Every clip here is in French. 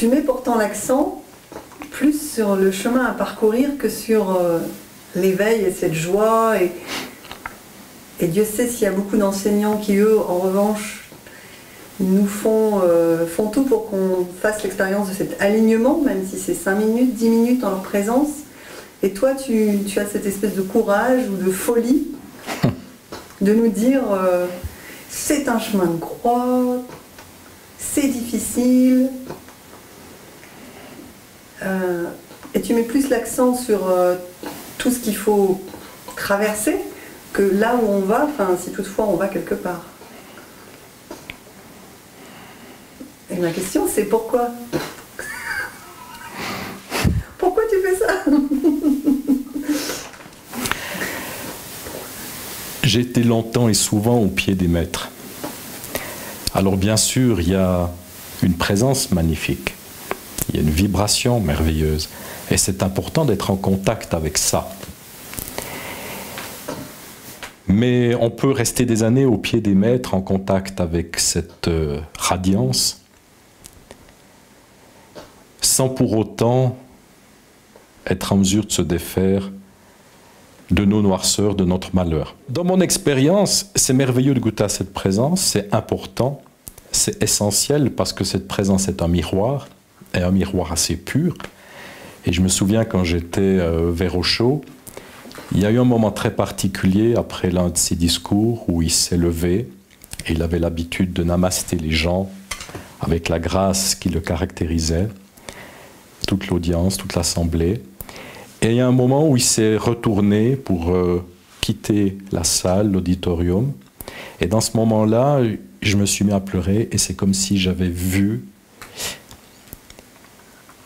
tu mets pourtant l'accent plus sur le chemin à parcourir que sur l'éveil et cette joie. Et Dieu sait s'il y a beaucoup d'enseignants qui, eux, en revanche, nous font tout pour qu'on fasse l'expérience de cet alignement, même si c'est 5 minutes, 10 minutes en leur présence. Et toi, tu as cette espèce de courage ou de folie de nous dire c'est un chemin de croix, c'est difficile. Et tu mets plus l'accent sur tout ce qu'il faut traverser que là où on va, enfin si toutefois on va quelque part. Et ma question c'est pourquoi? Pourquoi tu fais ça? J'ai été longtemps et souvent au pied des maîtres. Alors bien sûr, il y a une présence magnifique, il y a une vibration merveilleuse, et c'est important d'être en contact avec ça. Mais on peut rester des années au pied des maîtres, en contact avec cette radiance, sans pour autant être en mesure de se défaire de nos noirceurs, de notre malheur. Dans mon expérience, c'est merveilleux de goûter à cette présence, c'est important, c'est essentiel parce que cette présence est un miroir, et un miroir assez pur. Et je me souviens quand j'étais vers Osho, il y a eu un moment très particulier après l'un de ses discours où il s'est levé et il avait l'habitude de namaster les gens avec la grâce qui le caractérisait, toute l'audience, toute l'assemblée. Et il y a un moment où il s'est retourné pour quitter la salle, l'auditorium. Et dans ce moment-là, je me suis mis à pleurer et c'est comme si j'avais vu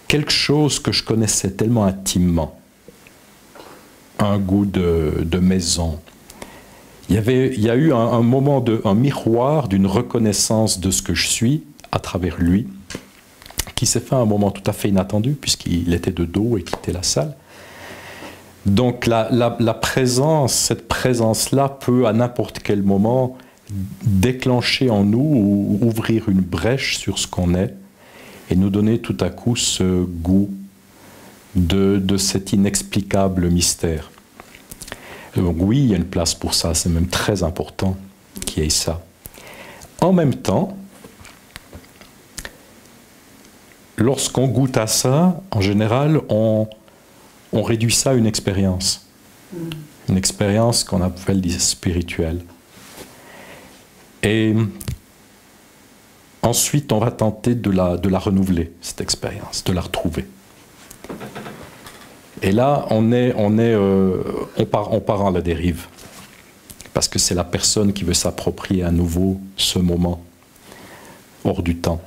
quelque chose que je connaissais tellement intimement. Un goût de maison. Il y a eu un moment, un miroir d'une reconnaissance de ce que je suis à travers lui, qui s'est fait à un moment tout à fait inattendu, puisqu'il était de dos et quittait la salle. Donc la présence, cette présence-là peut à n'importe quel moment déclencher en nous ou ouvrir une brèche sur ce qu'on est et nous donner tout à coup ce goût de cet inexplicable mystère. Donc oui, il y a une place pour ça, c'est même très important qu'il y ait ça. En même temps, lorsqu'on goûte à ça, en général, on réduit ça à une expérience qu'on appelle spirituelle. Et ensuite, on va tenter de la renouveler, cette expérience, de la retrouver. Et là, on part à la dérive, parce que c'est la personne qui veut s'approprier à nouveau ce moment, hors du temps,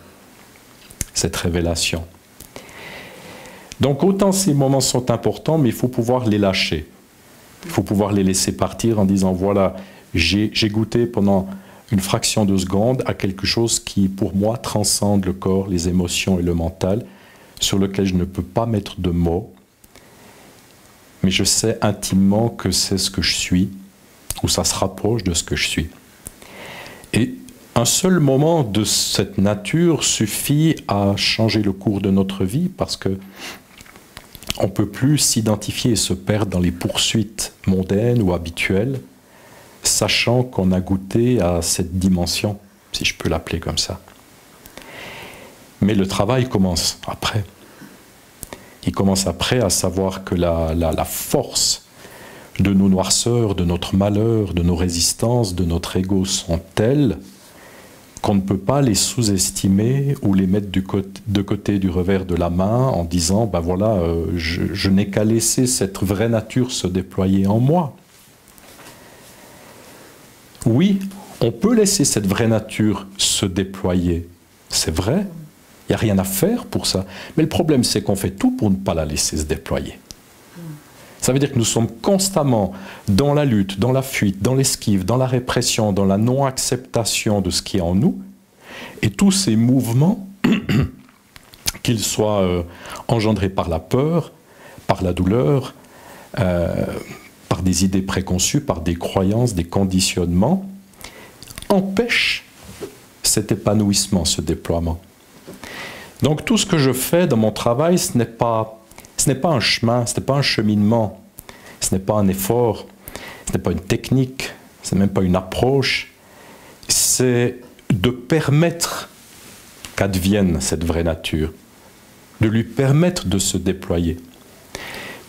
cette révélation. Donc autant ces moments sont importants, mais il faut pouvoir les lâcher. Il faut pouvoir les laisser partir en disant, voilà, j'ai goûté pendant une fraction de seconde à quelque chose qui, pour moi, transcende le corps, les émotions et le mental, sur lequel je ne peux pas mettre de mots, mais je sais intimement que c'est ce que je suis, ou ça se rapproche de ce que je suis. Et un seul moment de cette nature suffit à changer le cours de notre vie, parce que on ne peut plus s'identifier et se perdre dans les poursuites mondaines ou habituelles, sachant qu'on a goûté à cette dimension, si je peux l'appeler comme ça. Mais le travail commence après. Il commence après à savoir que la force de nos noirceurs, de notre malheur, de nos résistances, de notre ego sont telles qu'on ne peut pas les sous-estimer ou les mettre de côté du revers de la main en disant ben voilà, je n'ai qu'à laisser cette vraie nature se déployer en moi. Oui, on peut laisser cette vraie nature se déployer, c'est vrai, il n'y a rien à faire pour ça. Mais le problème, c'est qu'on fait tout pour ne pas la laisser se déployer. Ça veut dire que nous sommes constamment dans la lutte, dans la fuite, dans l'esquive, dans la répression, dans la non-acceptation de ce qui est en nous. Et tous ces mouvements, qu'ils soient engendrés par la peur, par la douleur, par des idées préconçues, par des croyances, des conditionnements, empêchent cet épanouissement, ce déploiement. Donc tout ce que je fais dans mon travail, ce n'est pas un chemin, ce n'est pas un cheminement, ce n'est pas un effort, ce n'est pas une technique, ce n'est même pas une approche, c'est de permettre qu'advienne cette vraie nature, de lui permettre de se déployer.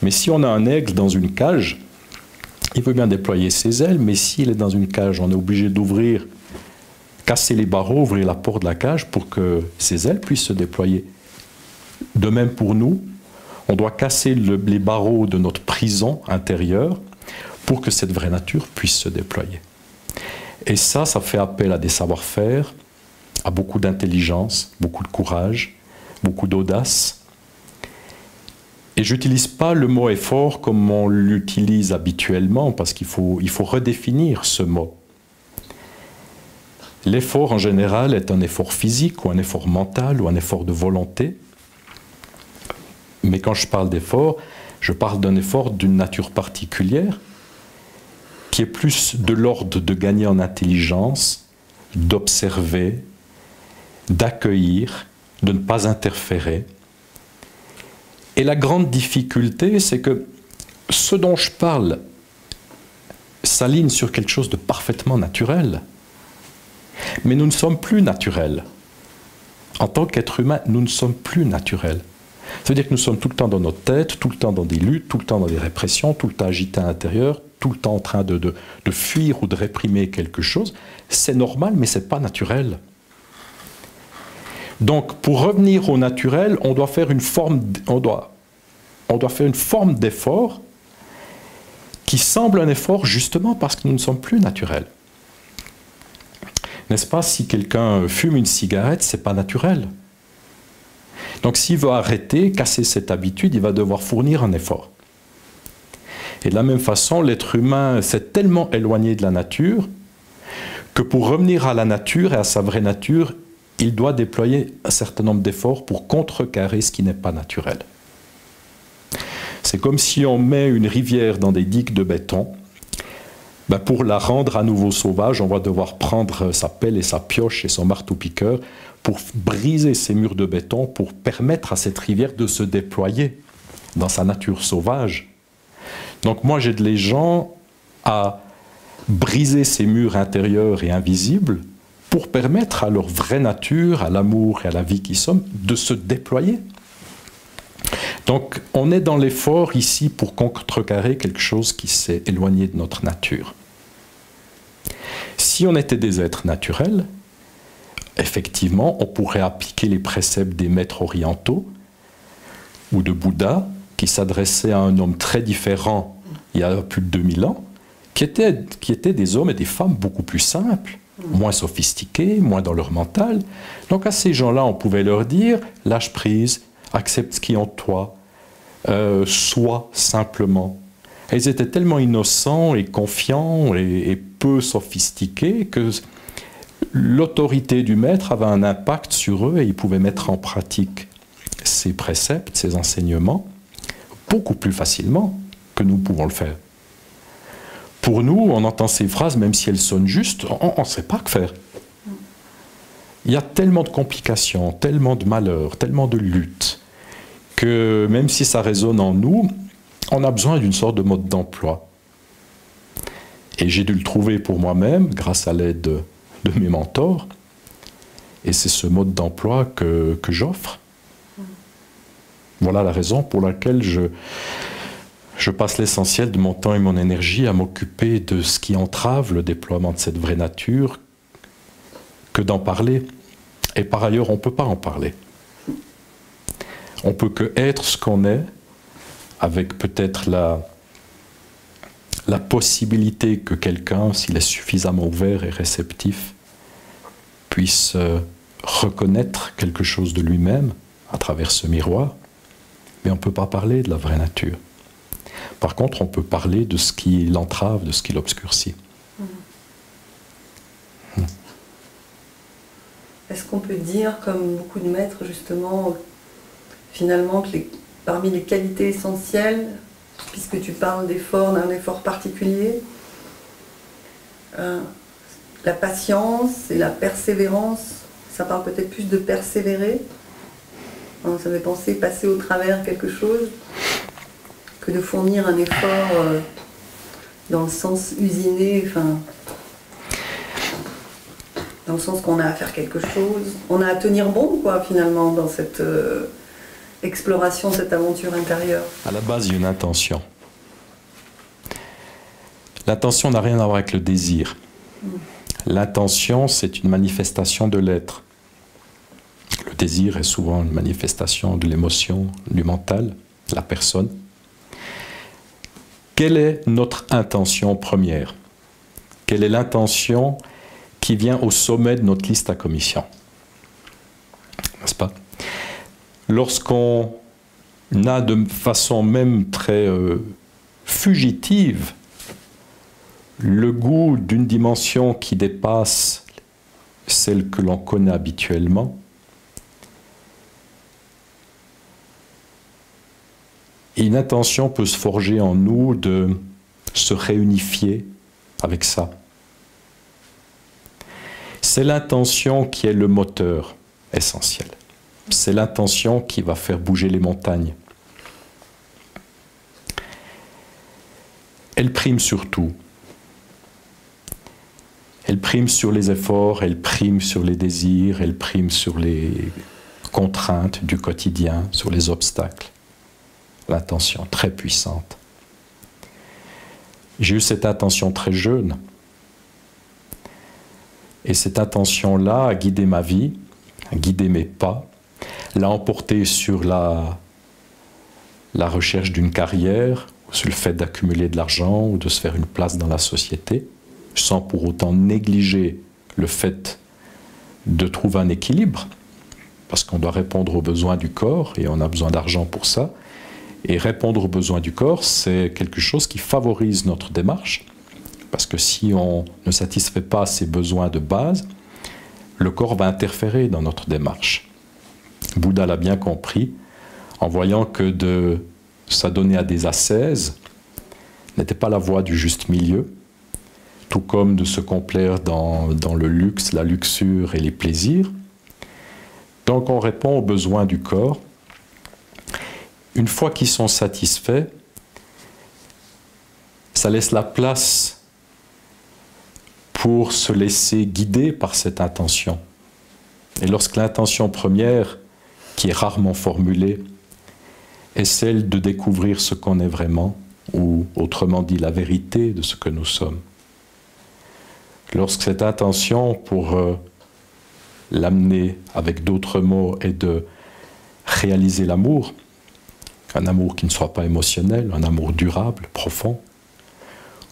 Mais si on a un aigle dans une cage, il veut bien déployer ses ailes, mais s'il est dans une cage, on est obligé d'ouvrir, casser les barreaux, ouvrir la porte de la cage pour que ses ailes puissent se déployer. De même pour nous, on doit casser les barreaux de notre prison intérieure pour que cette vraie nature puisse se déployer. Et ça fait appel à des savoir-faire, à beaucoup d'intelligence, beaucoup de courage, beaucoup d'audace. Et je n'utilise pas le mot effort comme on l'utilise habituellement, parce qu'il faut redéfinir ce mot. L'effort en général est un effort physique, ou un effort mental, ou un effort de volonté. Mais quand je parle d'effort, je parle d'un effort d'une nature particulière, qui est plus de l'ordre de gagner en intelligence, d'observer, d'accueillir, de ne pas interférer. Et la grande difficulté, c'est que ce dont je parle s'aligne sur quelque chose de parfaitement naturel. Mais nous ne sommes plus naturels. En tant qu'être humain, nous ne sommes plus naturels. Ça veut dire que nous sommes tout le temps dans notre tête, tout le temps dans des luttes, tout le temps dans des répressions, tout le temps agités à l'intérieur, tout le temps en train de fuir ou de réprimer quelque chose. C'est normal, mais ce n'est pas naturel. Donc, pour revenir au naturel, on doit faire une forme d'effort qui semble un effort justement parce que nous ne sommes plus naturels. N'est-ce pas, si quelqu'un fume une cigarette, ce n'est pas naturel. Donc s'il veut arrêter, casser cette habitude, il va devoir fournir un effort. Et de la même façon, l'être humain s'est tellement éloigné de la nature que pour revenir à la nature et à sa vraie nature, il doit déployer un certain nombre d'efforts pour contrecarrer ce qui n'est pas naturel. C'est comme si on met une rivière dans des digues de béton. Pour la rendre à nouveau sauvage, on va devoir prendre sa pelle et sa pioche et son marteau-piqueur pour briser ces murs de béton, pour permettre à cette rivière de se déployer dans sa nature sauvage. Donc moi, j'aide les gens à briser ces murs intérieurs et invisibles pour permettre à leur vraie nature, à l'amour et à la vie qui sommes, de se déployer. Donc on est dans l'effort ici pour contrecarrer quelque chose qui s'est éloigné de notre nature. Si on était des êtres naturels, effectivement, on pourrait appliquer les préceptes des maîtres orientaux ou de Bouddha, qui s'adressaient à un homme très différent il y a plus de 2000 ans, qui étaient des hommes et des femmes beaucoup plus simples, moins sophistiqués, moins dans leur mental. Donc à ces gens-là, on pouvait leur dire « lâche prise, accepte ce qui est en toi, sois simplement ». Et ils étaient tellement innocents et confiants et peu sophistiqués que l'autorité du maître avait un impact sur eux et ils pouvaient mettre en pratique ces préceptes, ces enseignements, beaucoup plus facilement que nous pouvons le faire. Pour nous, on entend ces phrases, même si elles sonnent justes, on ne sait pas que faire. Il y a tellement de complications, tellement de malheurs, tellement de luttes, que même si ça résonne en nous, on a besoin d'une sorte de mode d'emploi. Et j'ai dû le trouver pour moi-même, grâce à l'aide de mes mentors. Et c'est ce mode d'emploi que j'offre. Voilà la raison pour laquelle je passe l'essentiel de mon temps et mon énergie à m'occuper de ce qui entrave le déploiement de cette vraie nature, que d'en parler. Et par ailleurs, on ne peut pas en parler. On ne peut que être ce qu'on est, avec peut-être la possibilité que quelqu'un, s'il est suffisamment ouvert et réceptif, puisse reconnaître quelque chose de lui-même à travers ce miroir. Mais on ne peut pas parler de la vraie nature. Par contre, on peut parler de ce qui l'entrave, de ce qui l'obscurcit. Est-ce qu'on peut dire, comme beaucoup de maîtres, justement, finalement, que parmi les qualités essentielles, puisque tu parles d'effort, d'un effort particulier, la patience et la persévérance, ça parle peut-être plus de persévérer, Hein, ça fait penser passer au travers quelque chose que de fournir un effort dans le sens usiné, enfin, dans le sens qu'on a à faire quelque chose. On a à tenir bon, quoi, finalement, dans cette exploration, cette aventure intérieure. À la base, il y a une intention. L'intention n'a rien à voir avec le désir. L'intention, c'est une manifestation de l'être. Le désir est souvent une manifestation de l'émotion, du mental, de la personne. Quelle est notre intention première? Quelle est l'intention qui vient au sommet de notre liste à commission? N'est-ce pas? Lorsqu'on a de façon même très fugitive le goût d'une dimension qui dépasse celle que l'on connaît habituellement, une intention peut se forger en nous de se réunifier avec ça. C'est l'intention qui est le moteur essentiel. C'est l'intention qui va faire bouger les montagnes. Elle prime sur tout. Elle prime sur les efforts, elle prime sur les désirs, elle prime sur les contraintes du quotidien, sur les obstacles. L'intention très puissante. J'ai eu cette intention très jeune. Et cette intention-là a guidé ma vie, a guidé mes pas, l'a emporté sur la recherche d'une carrière, ou sur le fait d'accumuler de l'argent ou de se faire une place dans la société, sans pour autant négliger le fait de trouver un équilibre, parce qu'on doit répondre aux besoins du corps, et on a besoin d'argent pour ça. Et répondre aux besoins du corps, c'est quelque chose qui favorise notre démarche, parce que si on ne satisfait pas ses besoins de base, le corps va interférer dans notre démarche. Bouddha l'a bien compris, en voyant que de s'adonner à des ascèses n'était pas la voie du juste milieu, tout comme de se complaire dans le luxe, la luxure et les plaisirs. Donc on répond aux besoins du corps. Une fois qu'ils sont satisfaits, ça laisse la place pour se laisser guider par cette intention. Et lorsque l'intention première, qui est rarement formulée, est celle de découvrir ce qu'on est vraiment, ou autrement dit la vérité de ce que nous sommes. Lorsque cette intention, pour l'amener avec d'autres mots, est de réaliser l'amour, un amour qui ne soit pas émotionnel, un amour durable, profond,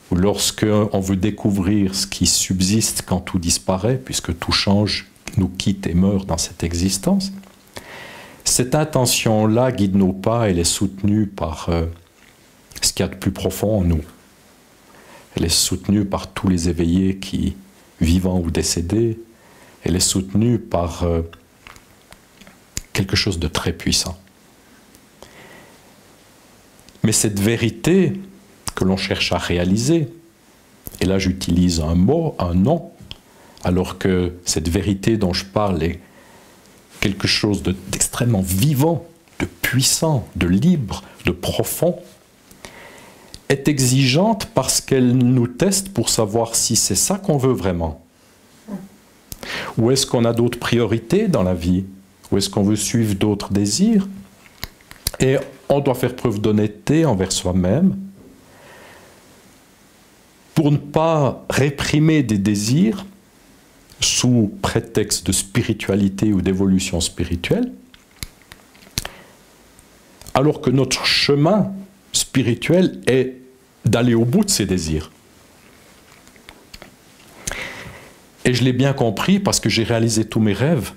ou lorsque on veut découvrir ce qui subsiste quand tout disparaît, puisque tout change, nous quitte et meurt dans cette existence, cette intention-là guide nos pas, elle est soutenue par ce qu'il y a de plus profond en nous. Elle est soutenue par tous les éveillés qui, vivants ou décédés, elle est soutenue par quelque chose de très puissant. Mais cette vérité que l'on cherche à réaliser, et là j'utilise un mot, un nom, alors que cette vérité dont je parle est quelque chose d'extrêmement vivant, de puissant, de libre, de profond, est exigeante parce qu'elle nous teste pour savoir si c'est ça qu'on veut vraiment. Ou est-ce qu'on a d'autres priorités dans la vie? Ou est-ce qu'on veut suivre d'autres désirs? Et on doit faire preuve d'honnêteté envers soi-même pour ne pas réprimer des désirs sous prétexte de spiritualité ou d'évolution spirituelle, alors que notre chemin spirituel est d'aller au bout de ces désirs. Et je l'ai bien compris parce que j'ai réalisé tous mes rêves.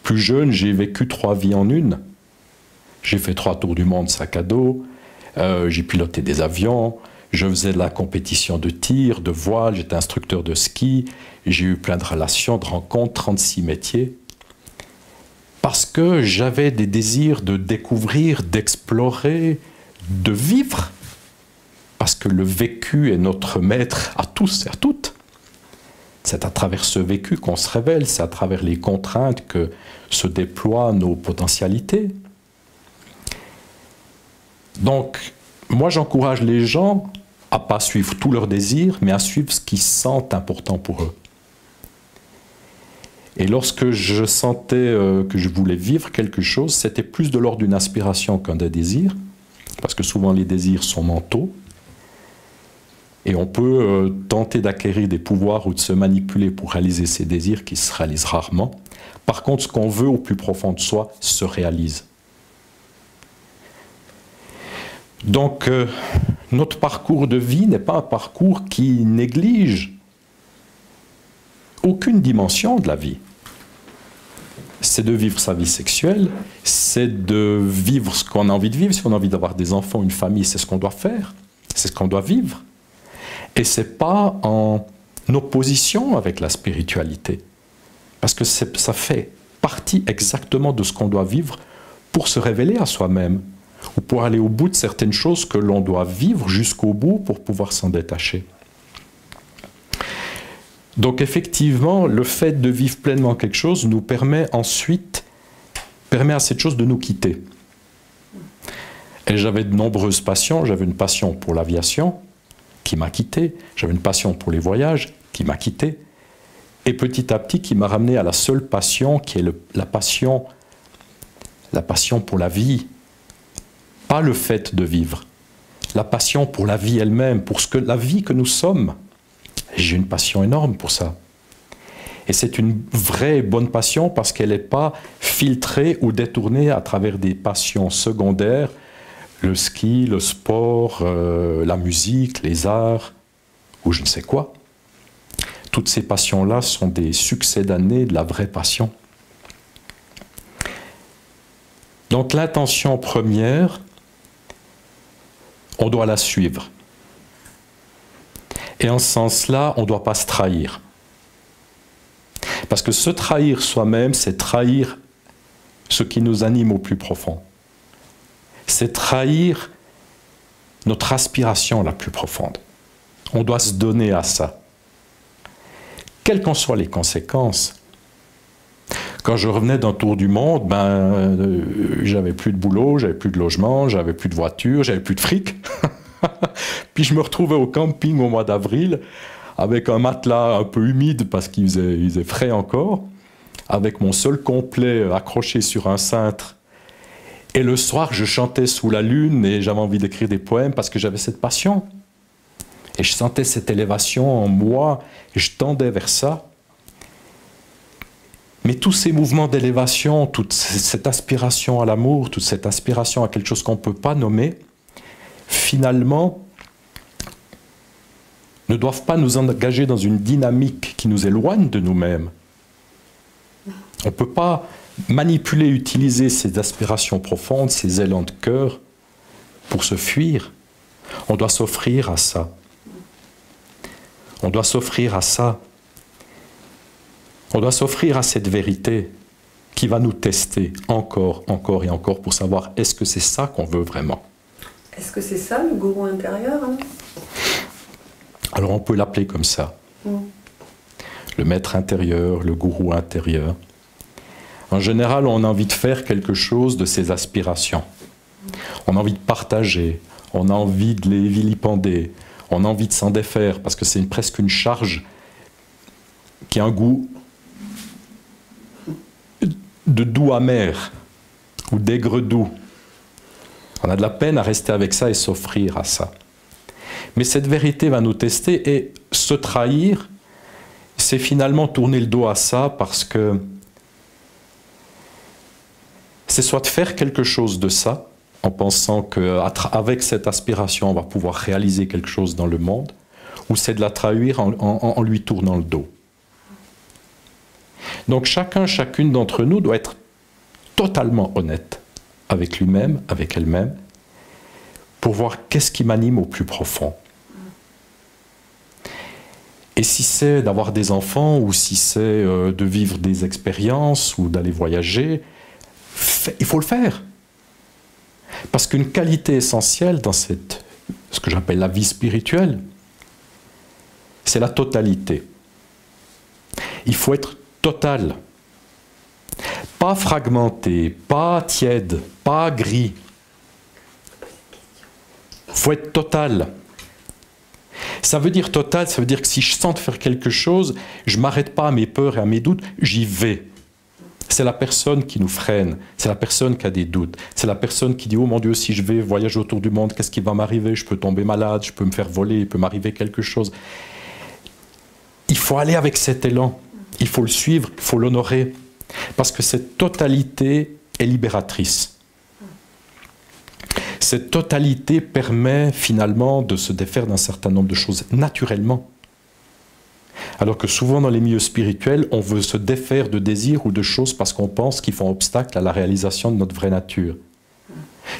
Plus jeune, j'ai vécu 3 vies en une. J'ai fait 3 tours du monde sac à dos, j'ai piloté des avions, je faisais de la compétition de tir, de voile, j'étais instructeur de ski, j'ai eu plein de relations, de rencontres, 36 métiers. Parce que j'avais des désirs de découvrir, d'explorer, de vivre. Parce que le vécu est notre maître à tous et à toutes. C'est à travers ce vécu qu'on se révèle, c'est à travers les contraintes que se déploient nos potentialités. Donc, moi j'encourage les gens à ne pas suivre tous leurs désirs, mais à suivre ce qu'ils sentent important pour eux. Et lorsque je sentais que je voulais vivre quelque chose, c'était plus de l'ordre d'une aspiration qu'un des désirs, parce que souvent les désirs sont mentaux, et on peut tenter d'acquérir des pouvoirs ou de se manipuler pour réaliser ces désirs qui se réalisent rarement. Par contre, ce qu'on veut au plus profond de soi se réalise. Donc, notre parcours de vie n'est pas un parcours qui néglige aucune dimension de la vie. C'est de vivre sa vie sexuelle, c'est de vivre ce qu'on a envie de vivre. Si on a envie d'avoir des enfants, une famille, c'est ce qu'on doit faire, c'est ce qu'on doit vivre. Et ce n'est pas en opposition avec la spiritualité, parce que ça fait partie exactement de ce qu'on doit vivre pour se révéler à soi-même, ou pour aller au bout de certaines choses que l'on doit vivre jusqu'au bout pour pouvoir s'en détacher. Donc effectivement, le fait de vivre pleinement quelque chose nous permet ensuite, permet à cette chose de nous quitter. Et j'avais de nombreuses passions. J'avais une passion pour l'aviation qui m'a quitté, j'avais une passion pour les voyages qui m'a quitté, et petit à petit qui m'a ramené à la seule passion qui est la passion pour la vie. Pas le fait de vivre, la passion pour la vie elle-même, pour la vie que nous sommes. J'ai une passion énorme pour ça. Et c'est une vraie bonne passion parce qu'elle n'est pas filtrée ou détournée à travers des passions secondaires, le ski, le sport, la musique, les arts, ou je ne sais quoi. Toutes ces passions-là sont des succédanées de la vraie passion. Donc l'intention première, on doit la suivre. Et en ce sens-là, on ne doit pas se trahir. Parce que se trahir soi-même, c'est trahir ce qui nous anime au plus profond. C'est trahir notre aspiration la plus profonde. On doit se donner à ça. Quelles qu'en soient les conséquences. Quand je revenais d'un tour du monde, j'avais plus de boulot, j'avais plus de logement, j'avais plus de voiture, j'avais plus de fric. Puis je me retrouvais au camping au mois d'avril, avec un matelas un peu humide parce qu'il faisait frais encore, avec mon seul complet accroché sur un cintre. Et le soir, je chantais sous la lune et j'avais envie d'écrire des poèmes parce que j'avais cette passion. Et je sentais cette élévation en moi et je tendais vers ça. Mais tous ces mouvements d'élévation, toute cette aspiration à l'amour, toute cette aspiration à quelque chose qu'on ne peut pas nommer, finalement, ne doivent pas nous engager dans une dynamique qui nous éloigne de nous-mêmes. On ne peut pas manipuler, utiliser ces aspirations profondes, ces élans de cœur, pour se fuir. On doit s'offrir à ça. On doit s'offrir à ça. On doit s'offrir à cette vérité qui va nous tester encore, encore et encore pour savoir est-ce que c'est ça qu'on veut vraiment. Est-ce que c'est ça le gourou intérieur, hein? Alors on peut l'appeler comme ça. Le maître intérieur, le gourou intérieur. En général, on a envie de faire quelque chose de ses aspirations. On a envie de partager, on a envie de les vilipender, on a envie de s'en défaire parce que c'est presque une charge qui a un goût de doux amer ou d'aigre doux. On a de la peine à rester avec ça et s'offrir à ça. Mais cette vérité va nous tester et se trahir, c'est finalement tourner le dos à ça parce que c'est soit de faire quelque chose de ça, en pensant qu'avec cette aspiration, on va pouvoir réaliser quelque chose dans le monde, ou c'est de la trahir en lui tournant le dos. Donc chacune d'entre nous doit être totalement honnête avec lui-même, avec elle-même, pour voir qu'est-ce qui m'anime au plus profond. Et si c'est d'avoir des enfants, ou si c'est de vivre des expériences, ou d'aller voyager, il faut le faire. Parce qu'une qualité essentielle dans ce que j'appelle la vie spirituelle, c'est la totalité. Il faut être total. Pas fragmenté, pas tiède, pas gris. Il faut être total. Ça veut dire total, ça veut dire que si je sens de faire quelque chose, je ne m'arrête pas à mes peurs et à mes doutes, j'y vais. C'est la personne qui nous freine, c'est la personne qui a des doutes, c'est la personne qui dit « Oh mon Dieu, si je vais voyager autour du monde, qu'est-ce qui va m'arriver? Je peux tomber malade, je peux me faire voler, il peut m'arriver quelque chose. » Il faut aller avec cet élan, il faut le suivre, il faut l'honorer, parce que cette totalité est libératrice. Cette totalité permet finalement de se défaire d'un certain nombre de choses naturellement. Alors que souvent dans les milieux spirituels, on veut se défaire de désirs ou de choses parce qu'on pense qu'ils font obstacle à la réalisation de notre vraie nature.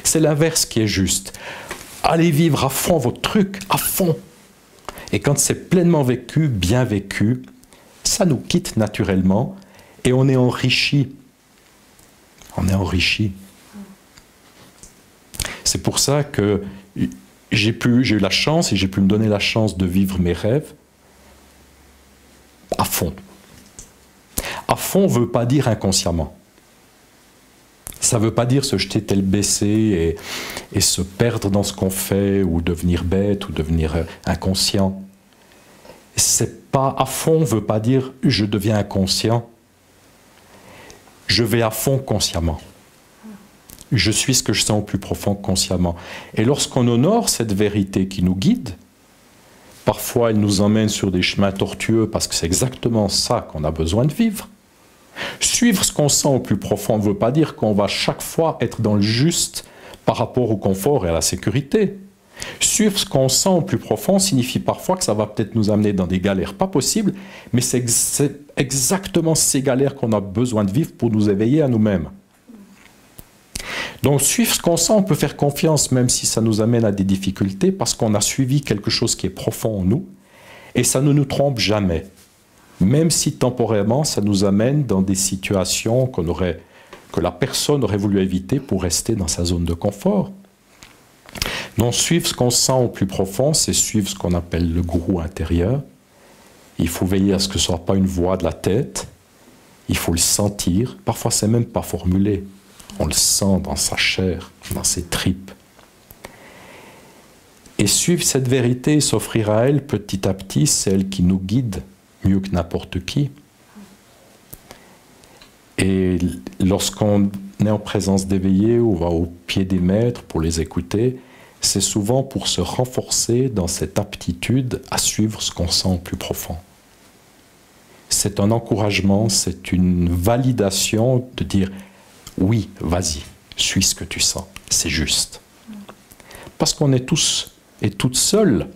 C'est l'inverse qui est juste. Allez vivre à fond votre truc, à fond. Et quand c'est pleinement vécu, bien vécu, ça nous quitte naturellement et on est enrichi. On est enrichi. C'est pour ça que j'ai eu la chance et j'ai pu me donner la chance de vivre mes rêves à fond. À fond ne veut pas dire inconsciemment. Ça ne veut pas dire se jeter tel baissé et se perdre dans ce qu'on fait ou devenir bête ou devenir inconscient. C'est pas à fond ne veut pas dire je deviens inconscient. Je vais à fond consciemment. Je suis ce que je sens au plus profond consciemment. Et lorsqu'on honore cette vérité qui nous guide, parfois elle nous emmène sur des chemins tortueux parce que c'est exactement ça qu'on a besoin de vivre. Suivre ce qu'on sent au plus profond ne veut pas dire qu'on va chaque fois être dans le juste par rapport au confort et à la sécurité. Suivre ce qu'on sent au plus profond signifie parfois que ça va peut-être nous amener dans des galères pas possibles, mais c'est exactement ces galères qu'on a besoin de vivre pour nous éveiller à nous-mêmes. Donc suivre ce qu'on sent, on peut faire confiance même si ça nous amène à des difficultés parce qu'on a suivi quelque chose qui est profond en nous et ça ne nous trompe jamais. Même si temporairement ça nous amène dans des situations que la personne aurait voulu éviter pour rester dans sa zone de confort. Donc suivre ce qu'on sent au plus profond, c'est suivre ce qu'on appelle le gourou intérieur. Il faut veiller à ce que ce ne soit pas une voix de la tête, il faut le sentir, parfois c'est même pas formulé. On le sent dans sa chair, dans ses tripes. Et suivre cette vérité et s'offrir à elle petit à petit, c'est elle qui nous guide mieux que n'importe qui. Et lorsqu'on est en présence d'éveillés ou va au pied des maîtres pour les écouter, c'est souvent pour se renforcer dans cette aptitude à suivre ce qu'on sent au plus profond. C'est un encouragement, c'est une validation de dire « Oui, vas-y, suis ce que tu sens, c'est juste. » Parce qu'on est tous et toutes seuls,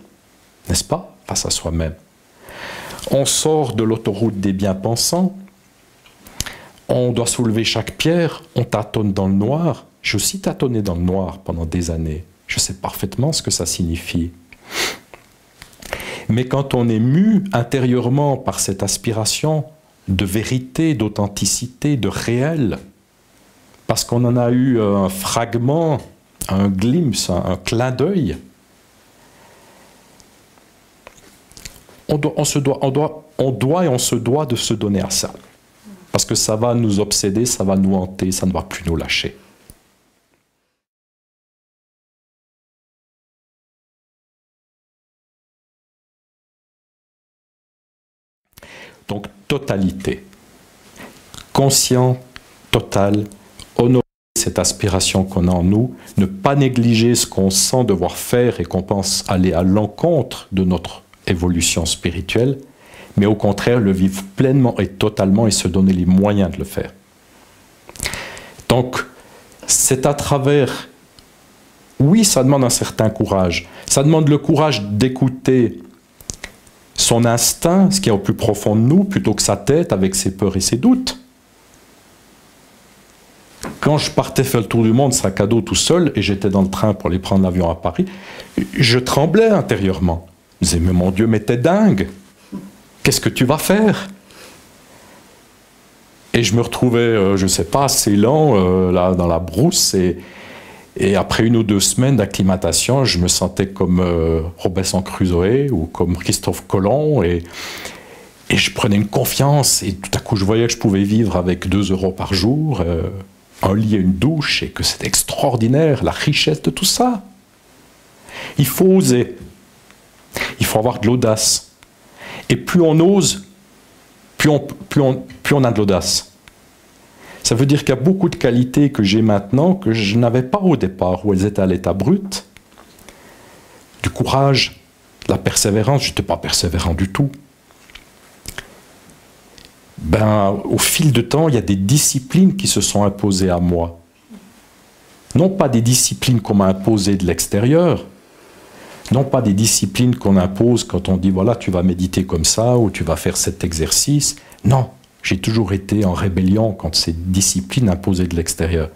n'est-ce pas, face à soi-même. On sort de l'autoroute des bien-pensants, on doit soulever chaque pierre, on tâtonne dans le noir. J'ai aussi tâtonné dans le noir pendant des années. Je sais parfaitement ce que ça signifie. Mais quand on est mu intérieurement par cette aspiration de vérité, d'authenticité, de réel, parce qu'on en a eu un fragment, un glimpse, un clin d'œil, on se doit de se donner à ça. Parce que ça va nous obséder, ça va nous hanter, ça ne va plus nous lâcher. Donc, totalité. Conscient, total, honorer cette aspiration qu'on a en nous, ne pas négliger ce qu'on sent devoir faire et qu'on pense aller à l'encontre de notre évolution spirituelle, mais au contraire le vivre pleinement et totalement et se donner les moyens de le faire. Donc, c'est à travers... Oui, ça demande un certain courage. Ça demande le courage d'écouter son instinct, ce qui est au plus profond de nous, plutôt que sa tête avec ses peurs et ses doutes. Quand je partais faire le tour du monde, sac à dos tout seul, et j'étais dans le train pour aller prendre l'avion à Paris, je tremblais intérieurement. Je disais, mais mon Dieu, mais t'es dingue! Qu'est-ce que tu vas faire? Et je me retrouvais, je ne sais pas, assez lent, là, dans la brousse, et après 1 ou 2 semaines d'acclimatation, je me sentais comme Robinson Crusoe ou comme Christophe Colomb, et Et je prenais une confiance, et tout à coup je voyais que je pouvais vivre avec 2 € par jour, un lit et une douche, et que c'était extraordinaire, la richesse de tout ça. Il faut oser. Il faut avoir de l'audace. Et plus on ose, plus on a de l'audace. Ça veut dire qu'il y a beaucoup de qualités que j'ai maintenant que je n'avais pas au départ, où elles étaient à l'état brut. Du courage, de la persévérance, je n'étais pas persévérant du tout. Au fil du temps, il y a des disciplines qui se sont imposées à moi. Non pas des disciplines qu'on m'a imposées de l'extérieur, non pas des disciplines qu'on impose quand on dit voilà, tu vas méditer comme ça ou tu vas faire cet exercice. Non, j'ai toujours été en rébellion contre ces disciplines imposées de l'extérieur.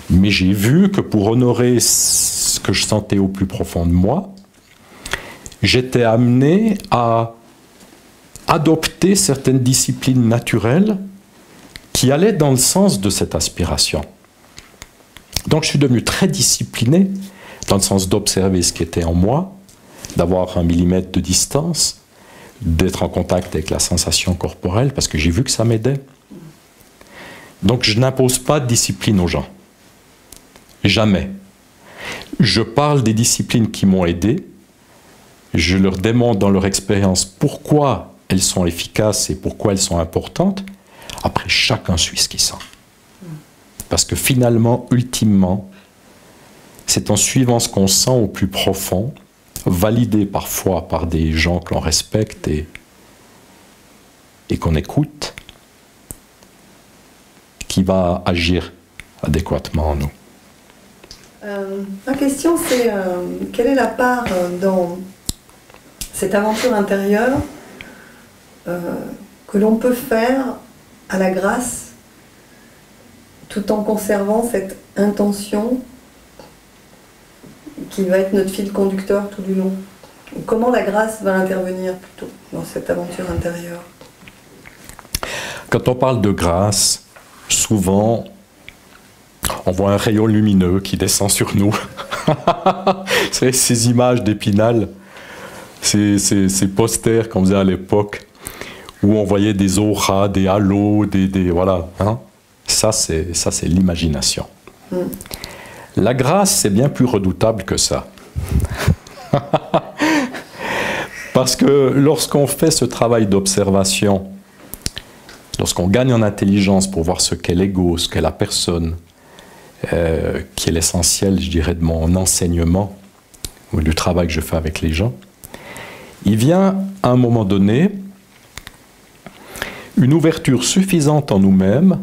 Mais j'ai vu que pour honorer ce que je sentais au plus profond de moi, j'étais amené à adopter certaines disciplines naturelles qui allaient dans le sens de cette aspiration. Donc je suis devenu très discipliné dans le sens d'observer ce qui était en moi, d'avoir 1 millimètre de distance, d'être en contact avec la sensation corporelle, parce que j'ai vu que ça m'aidait. Donc je n'impose pas de discipline aux gens. Jamais. Je parle des disciplines qui m'ont aidé, je leur démontre dans leur expérience pourquoi elles sont efficaces et pourquoi elles sont importantes. Après, chacun suit ce qu'il sent. Parce que finalement, ultimement, c'est en suivant ce qu'on sent au plus profond, validé parfois par des gens que l'on respecte et qu'on écoute, qui va agir adéquatement en nous. Ma question, c'est quelle est la part dans cette aventure intérieure que l'on peut faire à la grâce tout en conservant cette intention qui va être notre fil conducteur tout du long. Comment la grâce va intervenir plutôt dans cette aventure intérieure? Quand on parle de grâce, souvent on voit un rayon lumineux qui descend sur nous. C'est ces images d'Épinal, ces posters qu'on faisait à l'époque, où on voyait des auras, des halos, voilà. Hein? Ça, c'est l'imagination. La grâce, c'est bien plus redoutable que ça. Parce que lorsqu'on fait ce travail d'observation, lorsqu'on gagne en intelligence pour voir ce qu'est l'ego, ce qu'est la personne, qui est l'essentiel, je dirais, de mon enseignement, ou du travail que je fais avec les gens, il vient à un moment donné une ouverture suffisante en nous-mêmes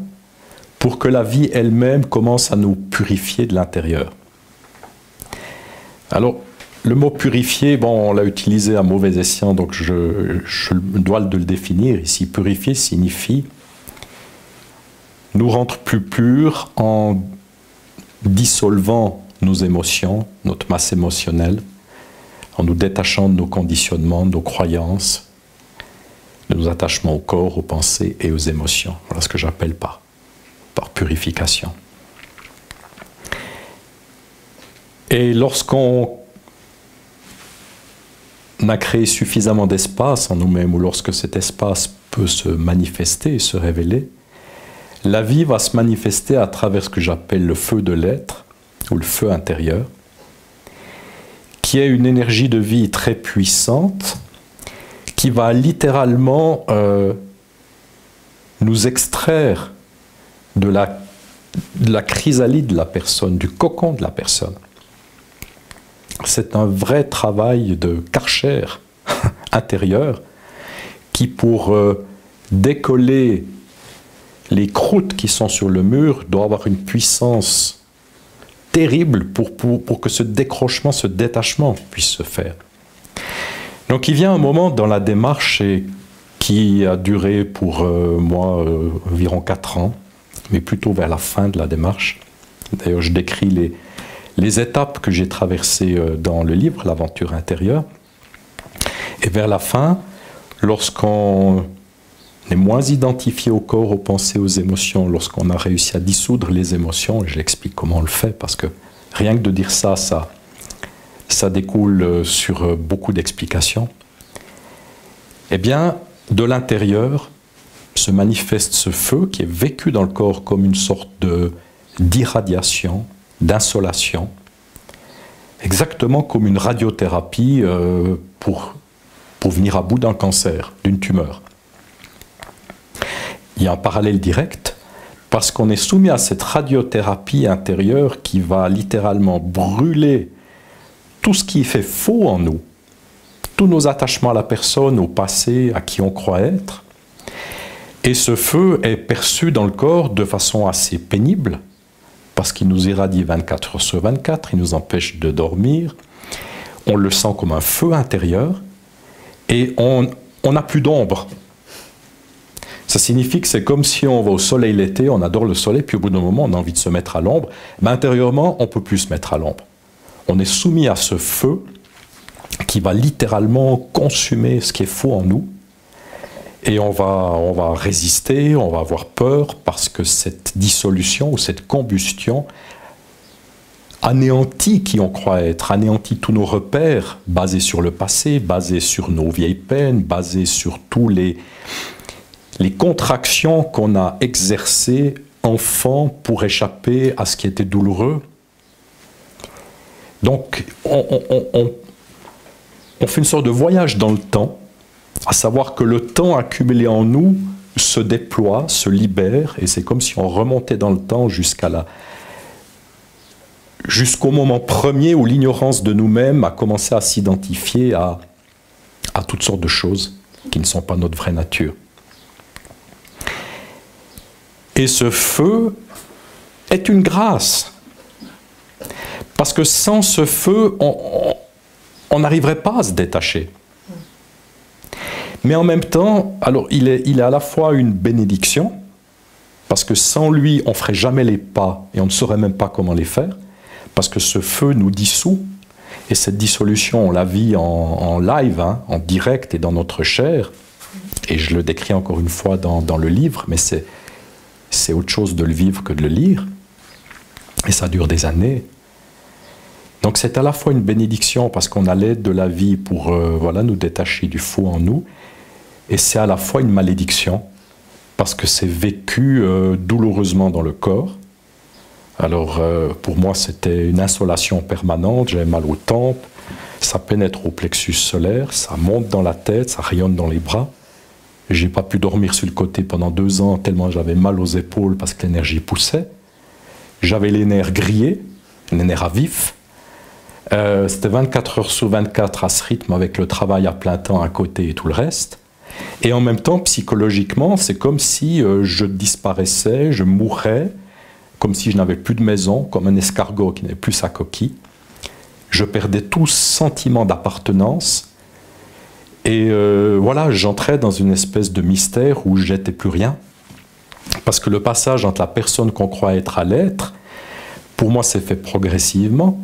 pour que la vie elle-même commence à nous purifier de l'intérieur. Alors, le mot purifier, bon, on l'a utilisé à mauvais escient, donc je dois le définir ici. Purifier signifie nous rendre plus purs en dissolvant nos émotions, notre masse émotionnelle, en nous détachant de nos conditionnements, de nos croyances, de nos attachements au corps, aux pensées et aux émotions. Voilà ce que j'appelle par purification. Et lorsqu'on a créé suffisamment d'espace en nous-mêmes, ou lorsque cet espace peut se manifester et se révéler, la vie va se manifester à travers ce que j'appelle le feu de l'être, ou le feu intérieur, qui est une énergie de vie très puissante, qui va littéralement nous extraire de la chrysalide de la personne, du cocon de la personne. C'est un vrai travail de Karcher intérieur qui, pour décoller les croûtes qui sont sur le mur, doit avoir une puissance terrible pour que ce décrochement, ce détachement puisse se faire. Donc il vient un moment dans la démarche qui a duré pour moi environ 4 ans, mais plutôt vers la fin de la démarche. D'ailleurs, je décris les étapes que j'ai traversées dans le livre, l'aventure intérieure. Et vers la fin, lorsqu'on est moins identifié au corps, aux pensées, aux émotions, lorsqu'on a réussi à dissoudre les émotions, et je l'explique comment on le fait, parce que rien que de dire ça découle sur beaucoup d'explications, eh bien, de l'intérieur se manifeste ce feu qui est vécu dans le corps comme une sorte d'irradiation, d'insolation, exactement comme une radiothérapie pour venir à bout d'un cancer, d'une tumeur. Il y a un parallèle direct, parce qu'on est soumis à cette radiothérapie intérieure qui va littéralement brûler tout ce qui fait faux en nous, tous nos attachements à la personne, au passé, à qui on croit être. Et ce feu est perçu dans le corps de façon assez pénible, parce qu'il nous irradie 24 heures sur 24, il nous empêche de dormir, on le sent comme un feu intérieur, et on n'a plus d'ombre. Ça signifie que c'est comme si on va au soleil l'été, on adore le soleil, puis au bout d'un moment, on a envie de se mettre à l'ombre. Mais intérieurement, on ne peut plus se mettre à l'ombre. On est soumis à ce feu qui va littéralement consumer ce qui est faux en nous. Et on va résister, on va avoir peur, parce que cette dissolution ou cette combustion anéantit qui on croit être, anéantit tous nos repères, basés sur le passé, basés sur nos vieilles peines, basés sur tous les contractions qu'on a exercées enfant pour échapper à ce qui était douloureux. Donc, on fait une sorte de voyage dans le temps, à savoir que le temps accumulé en nous se déploie, se libère, et c'est comme si on remontait dans le temps jusqu'au moment premier où l'ignorance de nous-mêmes a commencé à s'identifier à toutes sortes de choses qui ne sont pas notre vraie nature. Et ce feu est une grâce. Parce que sans ce feu, on n'arriverait pas à se détacher. Mais en même temps, alors il est à la fois une bénédiction, parce que sans lui, on ne ferait jamais les pas, et on ne saurait même pas comment les faire, parce que ce feu nous dissout, et cette dissolution, on la vit en live, hein, en direct et dans notre chair, et je le décris encore une fois dans le livre, mais c'est autre chose de le vivre que de le lire, et ça dure des années. Donc c'est à la fois une bénédiction parce qu'on a l'aide de la vie pour nous détacher du faux en nous, et c'est à la fois une malédiction parce que c'est vécu douloureusement dans le corps. Alors pour moi c'était une insolation permanente, j'avais mal aux tempes, ça pénètre au plexus solaire, ça monte dans la tête, ça rayonne dans les bras. J'ai pas pu dormir sur le côté pendant 2 ans tellement j'avais mal aux épaules parce que l'énergie poussait. J'avais les nerfs grillés, les nerfs à vif. C'était 24 heures sur 24 à ce rythme avec le travail à plein temps à côté et tout le reste. Et en même temps, psychologiquement, c'est comme si je disparaissais, je mourrais, comme si je n'avais plus de maison, comme un escargot qui n'avait plus sa coquille. Je perdais tout sentiment d'appartenance. Et j'entrais dans une espèce de mystère où j'étais plus rien. Parce que le passage entre la personne qu'on croit être à l'être, pour moi, s'est fait progressivement.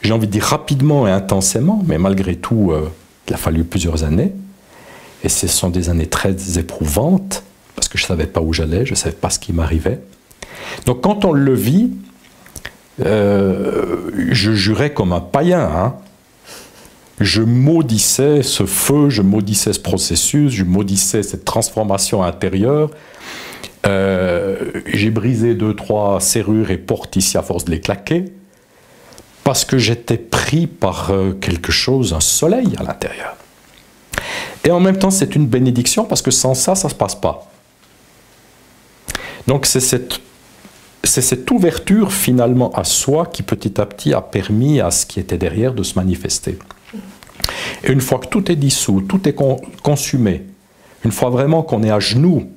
J'ai envie de dire rapidement et intensément, mais malgré tout, il a fallu plusieurs années. Et ce sont des années très éprouvantes, parce que je ne savais pas où j'allais, je ne savais pas ce qui m'arrivait. Donc quand on le vit, je jurais comme un païen, hein. Je maudissais ce feu, je maudissais ce processus, je maudissais cette transformation intérieure. J'ai brisé 2-3 serrures et portes ici à force de les claquer, parce que j'étais pris par quelque chose, un soleil à l'intérieur. Et en même temps, c'est une bénédiction, parce que sans ça, ça ne se passe pas. Donc c'est cette ouverture finalement à soi qui petit à petit a permis à ce qui était derrière de se manifester. Et une fois que tout est dissous, tout est consumé, une fois vraiment qu'on est à genoux,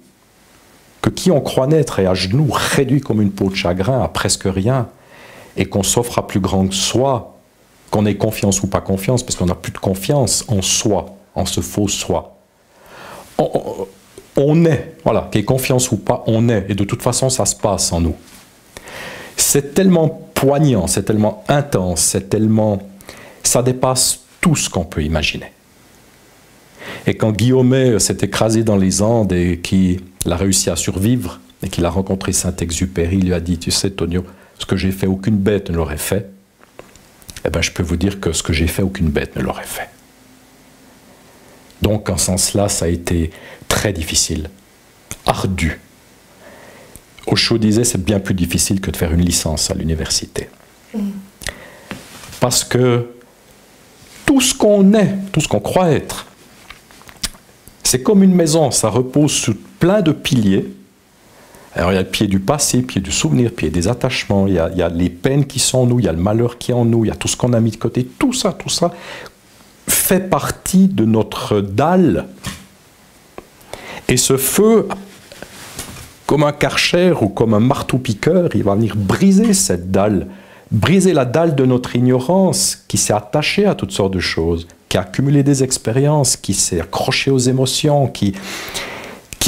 que qui on croit naître est à genoux, réduit comme une peau de chagrin à presque rien, et qu'on s'offre à plus grand que soi, qu'on ait confiance ou pas confiance, parce qu'on n'a plus de confiance en soi, en ce faux soi. On est, voilà, qu'il y ait confiance ou pas, on est, et de toute façon ça se passe en nous. C'est tellement poignant, c'est tellement intense, c'est tellement... ça dépasse tout ce qu'on peut imaginer. Et quand Guillaumet s'est écrasé dans les Andes et qu'il a réussi à survivre, et qu'il a rencontré Saint-Exupéry, il lui a dit, tu sais Tonio, ce que j'ai fait, aucune bête ne l'aurait fait. Eh bien, je peux vous dire que ce que j'ai fait, aucune bête ne l'aurait fait. Donc, en ce sens-là, ça a été très difficile, ardu. Osho disait, c'est bien plus difficile que de faire une licence à l'université. Parce que tout ce qu'on est, tout ce qu'on croit être, c'est comme une maison, ça repose sur plein de piliers. Alors il y a le pied du passé, le pied du souvenir, le pied des attachements, il y a les peines qui sont en nous, il y a le malheur qui est en nous, il y a tout ce qu'on a mis de côté, tout ça fait partie de notre dalle. Et ce feu, comme un karcher ou comme un marteau-piqueur, il va venir briser cette dalle, briser la dalle de notre ignorance qui s'est attachée à toutes sortes de choses, qui a accumulé des expériences, qui s'est accroché aux émotions, qui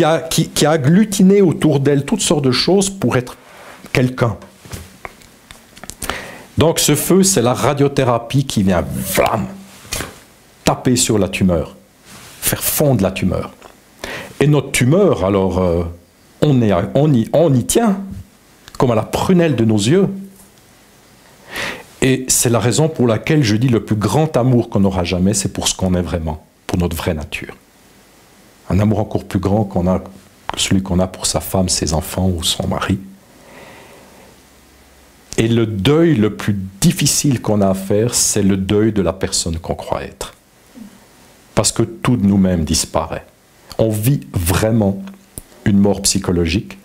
a agglutiné autour d'elle toutes sortes de choses pour être quelqu'un. Donc ce feu, c'est la radiothérapie qui vient vlam, taper sur la tumeur, faire fondre la tumeur. Et notre tumeur, alors, on y tient, comme à la prunelle de nos yeux. Et c'est la raison pour laquelle je dis le plus grand amour qu'on aura jamais, c'est pour ce qu'on est vraiment, pour notre vraie nature. Un amour encore plus grand que celui qu'on a pour sa femme, ses enfants ou son mari. Et le deuil le plus difficile qu'on a à faire, c'est le deuil de la personne qu'on croit être. Parce que tout de nous-mêmes disparaît. On vit vraiment une mort psychologique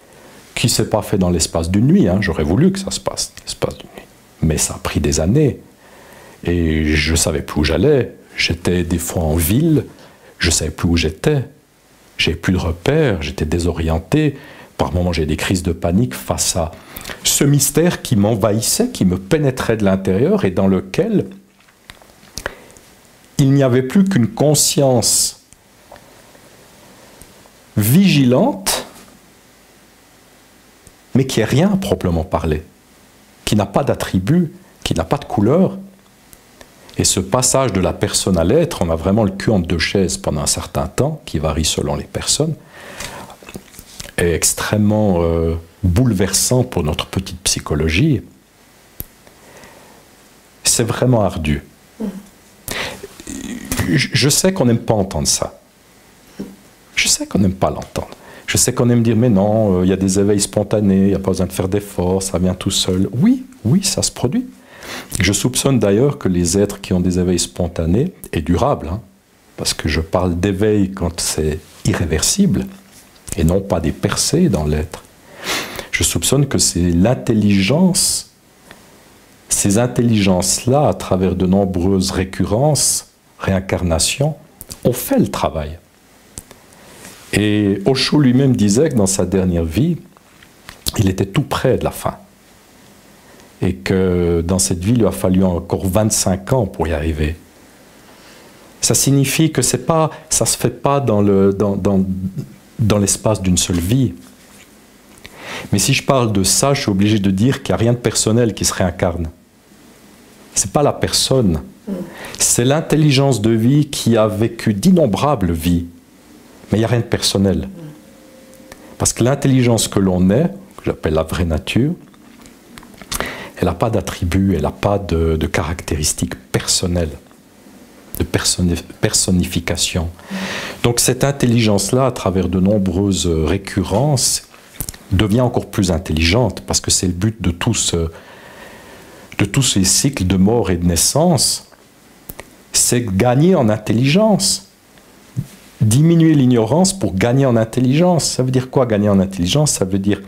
qui ne s'est pas fait dans l'espace d'une nuit. Hein. J'aurais voulu que ça se passe dans l'espace d'une nuit. Mais ça a pris des années. Et je ne savais plus où j'allais. J'étais des fois en ville, je ne savais plus où j'étais. J'avais plus de repères, j'étais désorienté. Par moments, j'ai des crises de panique face à ce mystère qui m'envahissait, qui me pénétrait de l'intérieur et dans lequel il n'y avait plus qu'une conscience vigilante, mais qui n'est rien à proprement parler, qui n'a pas d'attribut, qui n'a pas de couleur. Et ce passage de la personne à l'être, on a vraiment le cul entre deux chaises pendant un certain temps, qui varie selon les personnes, est extrêmement bouleversant pour notre petite psychologie. C'est vraiment ardu. Je sais qu'on n'aime pas entendre ça. Je sais qu'on n'aime pas l'entendre. Je sais qu'on aime dire, mais non, il y a des éveils spontanés, il n'y a pas besoin de faire d'efforts, ça vient tout seul. Oui, ça se produit. Je soupçonne d'ailleurs que les êtres qui ont des éveils spontanés et durables, hein, parce que je parle d'éveil quand c'est irréversible, et non pas des percées dans l'être, je soupçonne que c'est l'intelligence, ces intelligences-là, à travers de nombreuses récurrences, réincarnations, ont fait le travail. Et Osho lui-même disait que dans sa dernière vie, il était tout près de la fin. Et que dans cette vie, il lui a fallu encore 25 ans pour y arriver. Ça signifie que ça ne se fait pas dans l'espace d'une seule vie. Mais si je parle de ça, je suis obligé de dire qu'il n'y a rien de personnel qui se réincarne. Ce n'est pas la personne. C'est l'intelligence de vie qui a vécu d'innombrables vies. Mais il n'y a rien de personnel. Parce que l'intelligence que l'on est, que j'appelle la vraie nature, elle n'a pas d'attributs, elle n'a pas de caractéristiques personnelles, de personnification. Donc cette intelligence-là, à travers de nombreuses récurrences, devient encore plus intelligente, parce que c'est le but de tous ces cycles de mort et de naissance, c'est gagner en intelligence. Diminuer l'ignorance pour gagner en intelligence. Ça veut dire quoi, gagner en intelligence? Ça veut dire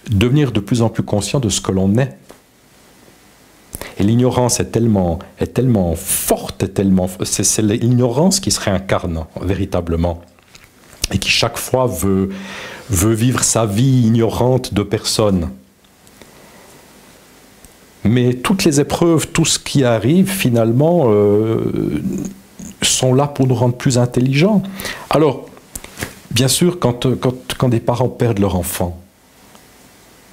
devenir de plus en plus conscient de ce que l'on est. Et l'ignorance est tellement forte, c'est l'ignorance qui se réincarne véritablement et qui chaque fois veut vivre sa vie ignorante de personne. Mais toutes les épreuves, tout ce qui arrive finalement sont là pour nous rendre plus intelligents. Alors, bien sûr, quand des parents perdent leur enfant,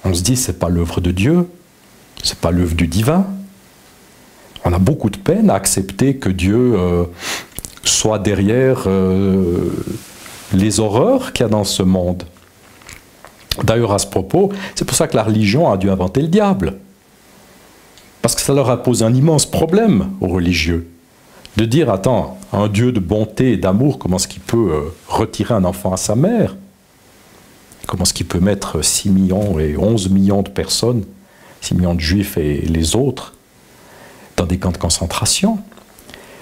on se dit c'est pas l'œuvre de Dieu, c'est pas l'œuvre du divin. On a beaucoup de peine à accepter que Dieu soit derrière les horreurs qu'il y a dans ce monde. D'ailleurs, à ce propos, c'est pour ça que la religion a dû inventer le diable. Parce que ça leur a posé un immense problème aux religieux, de dire, attends, un Dieu de bonté et d'amour, comment est-ce qu'il peut retirer un enfant à sa mère? Comment est-ce qu'il peut mettre 6 millions et 11 millions de personnes, 6 millions de juifs et les autres, dans des camps de concentration?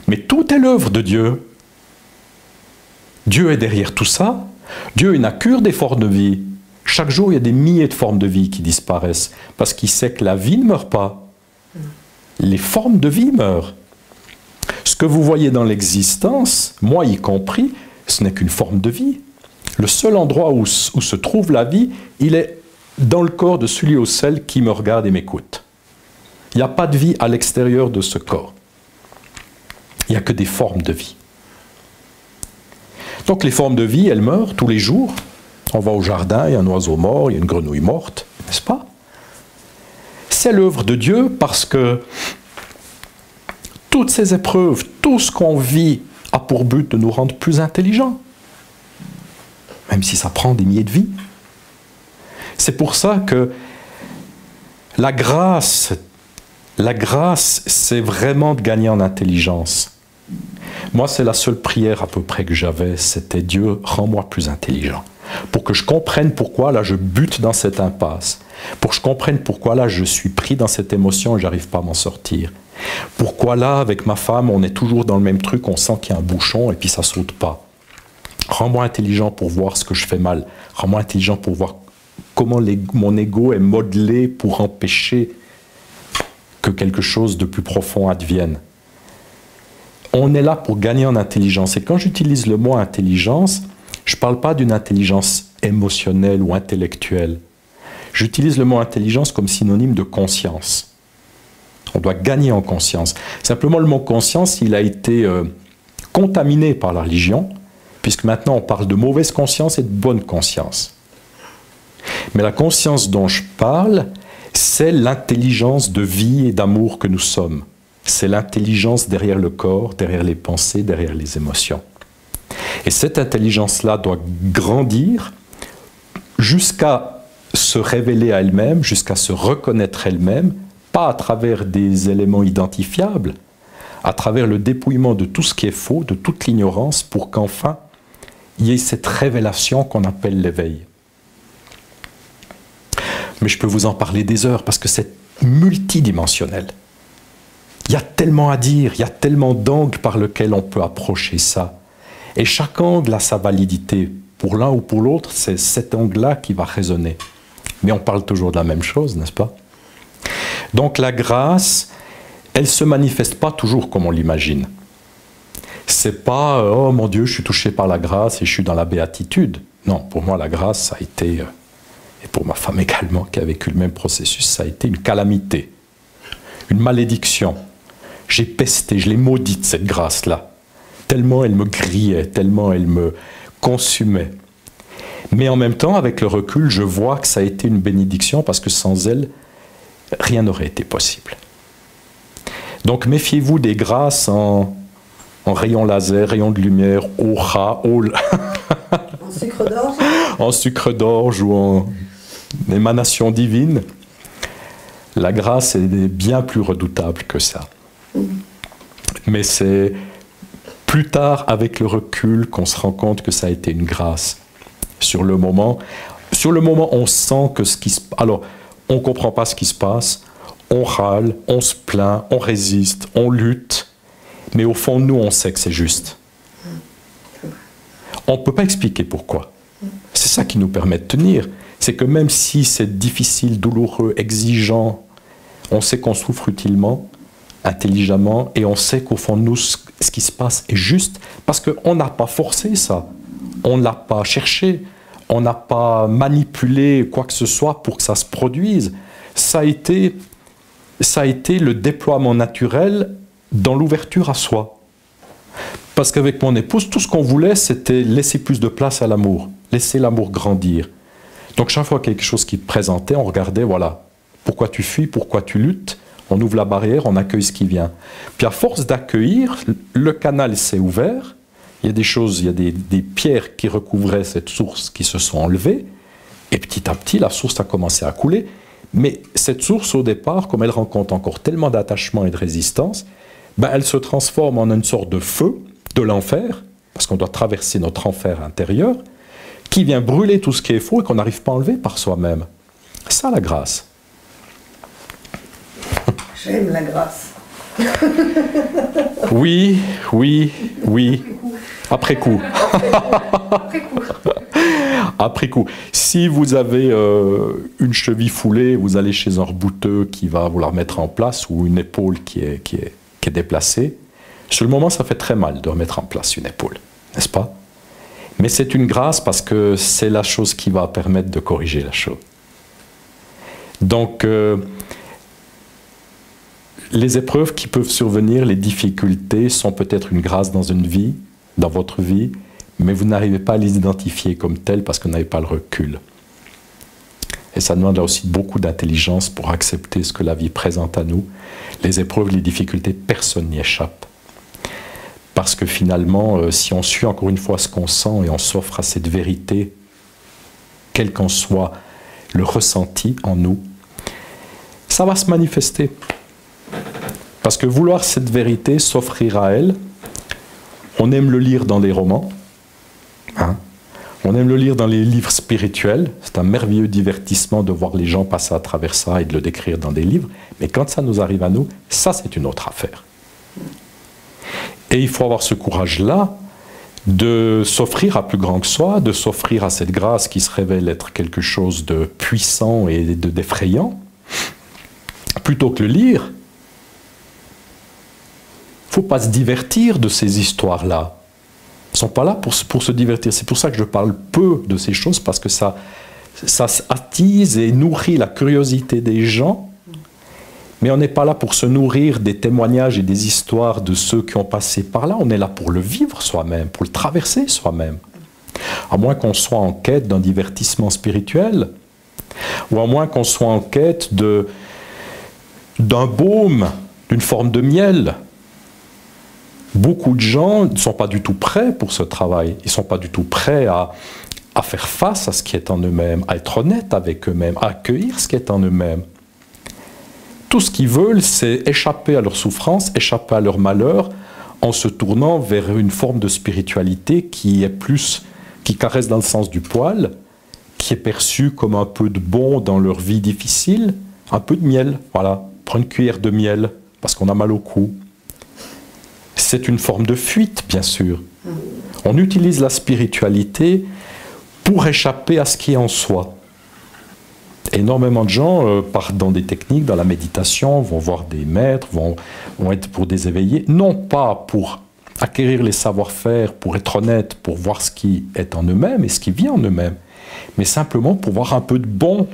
Mais tout est l'œuvre de Dieu. Dieu est derrière tout ça. Dieu, il n'a cure des formes de vie. Chaque jour, il y a des milliers de formes de vie qui disparaissent, parce qu'il sait que la vie ne meurt pas. Les formes de vie meurent. Ce que vous voyez dans l'existence, moi y compris, ce n'est qu'une forme de vie. Le seul endroit où se trouve la vie, il est dans le corps de celui ou celle qui me regarde et m'écoute. Il n'y a pas de vie à l'extérieur de ce corps. Il n'y a que des formes de vie. Donc les formes de vie, elles meurent tous les jours. On va au jardin, il y a un oiseau mort, il y a une grenouille morte, n'est-ce pas? C'est l'œuvre de Dieu parce que toutes ces épreuves, tout ce qu'on vit a pour but de nous rendre plus intelligents. Même si ça prend des milliers de vies. C'est pour ça que la grâce, c'est vraiment de gagner en intelligence. Moi, c'est la seule prière à peu près que j'avais, c'était Dieu, rends-moi plus intelligent. Pour que je comprenne pourquoi là je bute dans cette impasse. Pour que je comprenne pourquoi là je suis pris dans cette émotion et j'arrive pas à m'en sortir. Pourquoi là, avec ma femme, on est toujours dans le même truc, on sent qu'il y a un bouchon et puis ça saute pas. Rends-moi intelligent pour voir ce que je fais mal. Rends-moi intelligent pour voir comment mon ego est modelé pour empêcher que quelque chose de plus profond advienne. On est là pour gagner en intelligence. Et quand j'utilise le mot intelligence, je ne parle pas d'une intelligence émotionnelle ou intellectuelle. J'utilise le mot intelligence comme synonyme de conscience. On doit gagner en conscience. Simplement, le mot conscience, il a été contaminé par la religion, puisque maintenant on parle de mauvaise conscience et de bonne conscience. Mais la conscience dont je parle, c'est l'intelligence de vie et d'amour que nous sommes. C'est l'intelligence derrière le corps, derrière les pensées, derrière les émotions. Et cette intelligence-là doit grandir jusqu'à se révéler à elle-même, jusqu'à se reconnaître elle-même, pas à travers des éléments identifiables, à travers le dépouillement de tout ce qui est faux, de toute l'ignorance, pour qu'enfin il y ait cette révélation qu'on appelle l'éveil. Mais je peux vous en parler des heures, parce que c'est multidimensionnel. Il y a tellement à dire, il y a tellement d'angles par lesquels on peut approcher ça. Et chaque angle a sa validité. Pour l'un ou pour l'autre, c'est cet angle-là qui va résonner. Mais on parle toujours de la même chose, n'est-ce pas? Donc la grâce, elle ne se manifeste pas toujours comme on l'imagine. C'est pas « Oh mon Dieu, je suis touché par la grâce et je suis dans la béatitude ». Non, pour moi, la grâce, ça a été, et pour ma femme également, qui a vécu le même processus, ça a été une calamité, une malédiction. J'ai pesté, je l'ai maudite, cette grâce-là. Tellement elle me grillait, tellement elle me consumait. Mais en même temps, avec le recul, je vois que ça a été une bénédiction parce que sans elle, rien n'aurait été possible. Donc méfiez-vous des grâces en rayons laser, rayons de lumière, aura, en sucre d'orge. En sucre d'orge ou en émanation divine. La grâce est bien plus redoutable que ça. Mais c'est plus tard, avec le recul, qu'on se rend compte que ça a été une grâce. Sur le moment, on sent que ce qui se passe... Alors, on ne comprend pas ce qui se passe, on râle, on se plaint, on résiste, on lutte, mais au fond, nous, on sait que c'est juste. On ne peut pas expliquer pourquoi. C'est ça qui nous permet de tenir. C'est que même si c'est difficile, douloureux, exigeant, on sait qu'on souffre utilement, intelligemment, et on sait qu'au fond de nous, ce qui se passe est juste, parce qu'on n'a pas forcé ça, on ne l'a pas cherché, on n'a pas manipulé quoi que ce soit pour que ça se produise. Ça a été le déploiement naturel dans l'ouverture à soi. Parce qu'avec mon épouse, tout ce qu'on voulait, c'était laisser plus de place à l'amour, laisser l'amour grandir. Donc chaque fois quelque chose qui te présentait, on regardait, voilà, pourquoi tu fuis, pourquoi tu luttes, on ouvre la barrière, on accueille ce qui vient. Puis à force d'accueillir, le canal s'est ouvert, il y a des choses, il y a des pierres qui recouvraient cette source qui se sont enlevées, et petit à petit, la source a commencé à couler. Mais cette source, au départ, comme elle rencontre encore tellement d'attachement et de résistance, ben, elle se transforme en une sorte de feu de l'enfer, parce qu'on doit traverser notre enfer intérieur, qui vient brûler tout ce qui est faux et qu'on n'arrive pas à enlever par soi-même. C'est ça la grâce. J'aime la grâce. Oui, oui, oui. Après coup. Après coup. Après coup. Si vous avez une cheville foulée, vous allez chez un rebouteux qui va vous la remettre en place, ou une épaule qui est déplacée. Sur le moment, ça fait très mal de remettre en place une épaule, n'est-ce pas? Mais c'est une grâce parce que c'est la chose qui va permettre de corriger la chose. Donc, les épreuves qui peuvent survenir, les difficultés, sont peut-être une grâce dans une vie, dans votre vie, mais vous n'arrivez pas à les identifier comme telles parce que vous n'avez pas le recul. Et ça demande là aussi beaucoup d'intelligence pour accepter ce que la vie présente à nous. Les épreuves, les difficultés, personne n'y échappe. Parce que finalement, si on suit encore une fois ce qu'on sent et on s'offre à cette vérité, quel qu'en soit le ressenti en nous, ça va se manifester. Parce que vouloir cette vérité, s'offrir à elle, on aime le lire dans les romans, hein? On aime le lire dans les livres spirituels, c'est un merveilleux divertissement de voir les gens passer à travers ça et de le décrire dans des livres, mais quand ça nous arrive à nous, ça c'est une autre affaire. Et il faut avoir ce courage-là de s'offrir à plus grand que soi, de s'offrir à cette grâce qui se révèle être quelque chose de puissant et d'effrayant, plutôt que le lire. Il ne faut pas se divertir de ces histoires-là. Ils ne sont pas là pour se divertir. C'est pour ça que je parle peu de ces choses, parce que ça attise et nourrit la curiosité des gens, mais on n'est pas là pour se nourrir des témoignages et des histoires de ceux qui ont passé par là. On est là pour le vivre soi-même, pour le traverser soi-même. À moins qu'on soit en quête d'un divertissement spirituel, ou à moins qu'on soit en quête d'un baume, d'une forme de miel. Beaucoup de gens ne sont pas du tout prêts pour ce travail. Ils ne sont pas du tout prêts à faire face à ce qui est en eux-mêmes, à être honnêtes avec eux-mêmes, à accueillir ce qui est en eux-mêmes. Tout ce qu'ils veulent, c'est échapper à leur souffrance, échapper à leur malheur, en se tournant vers une forme de spiritualité qui caresse dans le sens du poil, qui est perçue comme un peu de bon dans leur vie difficile, un peu de miel, voilà, prendre une cuillère de miel, parce qu'on a mal au cou. C'est une forme de fuite, bien sûr. On utilise la spiritualité pour échapper à ce qui est en soi. Énormément de gens partent dans des techniques, dans la méditation, vont voir des maîtres, vont être pour des éveillés, non pas pour acquérir les savoir-faire, pour être honnête, pour voir ce qui est en eux-mêmes et ce qui vient en eux-mêmes, mais simplement pour voir un peu de bon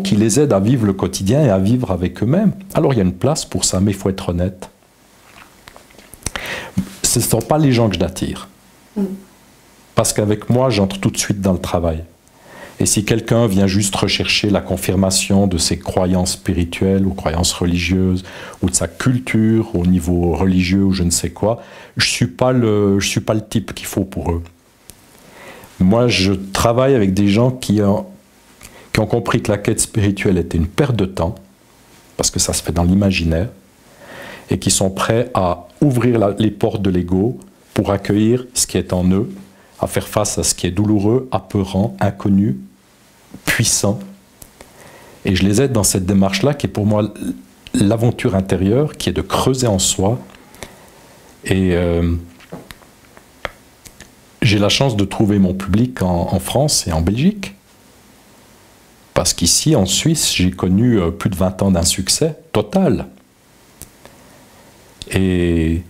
qui les aide à vivre le quotidien et à vivre avec eux-mêmes. Alors il y a une place pour ça, mais il faut être honnête. Ce ne sont pas les gens que j'attire. Parce qu'avec moi, j'entre tout de suite dans le travail. Et si quelqu'un vient juste rechercher la confirmation de ses croyances spirituelles ou croyances religieuses, ou de sa culture au niveau religieux ou je ne sais quoi, je suis pas le type qu'il faut pour eux. Moi, je travaille avec des gens qui ont compris que la quête spirituelle était une perte de temps, parce que ça se fait dans l'imaginaire, et qui sont prêts à ouvrir les portes de l'ego pour accueillir ce qui est en eux, à faire face à ce qui est douloureux, apeurant, inconnu, puissant. Et je les aide dans cette démarche-là qui est pour moi l'aventure intérieure, qui est de creuser en soi. Et j'ai la chance de trouver mon public en France et en Belgique. Parce qu'ici, en Suisse, j'ai connu plus de 20 ans d'un succès total. Et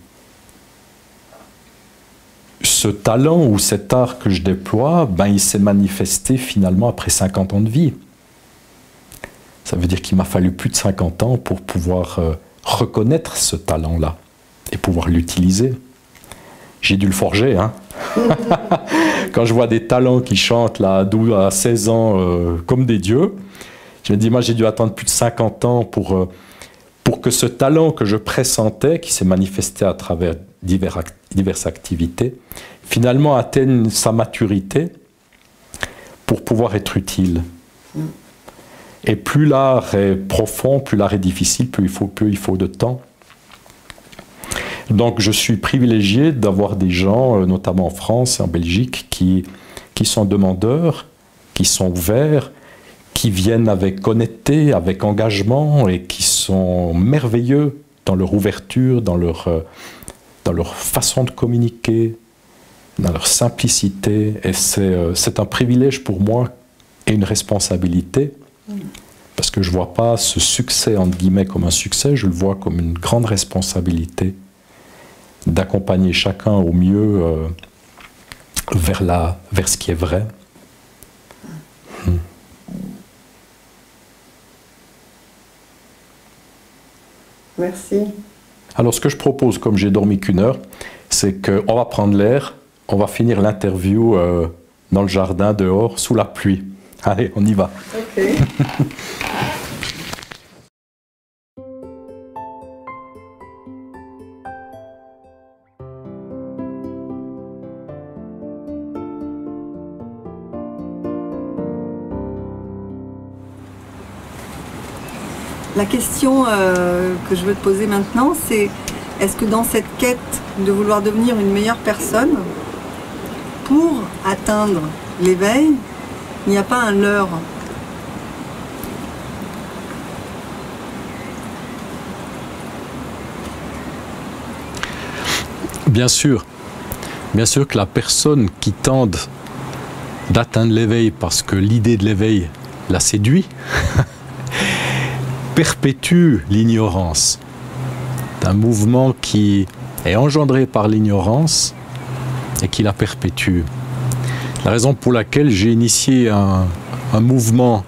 ce talent ou cet art que je déploie, il s'est manifesté finalement après 50 ans de vie. Ça veut dire qu'il m'a fallu plus de 50 ans pour pouvoir reconnaître ce talent-là et pouvoir l'utiliser. J'ai dû le forger, hein. Quand je vois des talents qui chantent là, à 12 à 16 ans comme des dieux, je me dis, moi j'ai dû attendre plus de 50 ans pour que ce talent que je pressentais, qui s'est manifesté à travers diverses activités, finalement atteigne sa maturité pour pouvoir être utile. Et plus l'art est profond, plus l'art est difficile, plus il faut de temps. Donc je suis privilégié d'avoir des gens, notamment en France et en Belgique, qui sont demandeurs, qui sont ouverts, qui viennent avec honnêteté, avec engagement et qui sont merveilleux dans leur ouverture, dans leur façon de communiquer, dans leur simplicité. Et c'est un privilège pour moi et une responsabilité, parce que je ne vois pas ce succès, entre guillemets, comme un succès, je le vois comme une grande responsabilité d'accompagner chacun au mieux vers ce qui est vrai. Merci. Alors ce que je propose, comme j'ai dormi qu'1 heure, c'est qu'on va prendre l'air, on va finir l'interview dans le jardin, dehors, sous la pluie. Allez, on y va. Ok. La question que je veux te poser maintenant, c'est est-ce que dans cette quête de vouloir devenir une meilleure personne, pour atteindre l'éveil, il n'y a pas un leurre? Bien sûr que la personne qui tente d'atteindre l'éveil parce que l'idée de l'éveil la séduit, perpétue l'ignorance. C'est un mouvement qui est engendré par l'ignorance et qui la perpétue. La raison pour laquelle j'ai initié un mouvement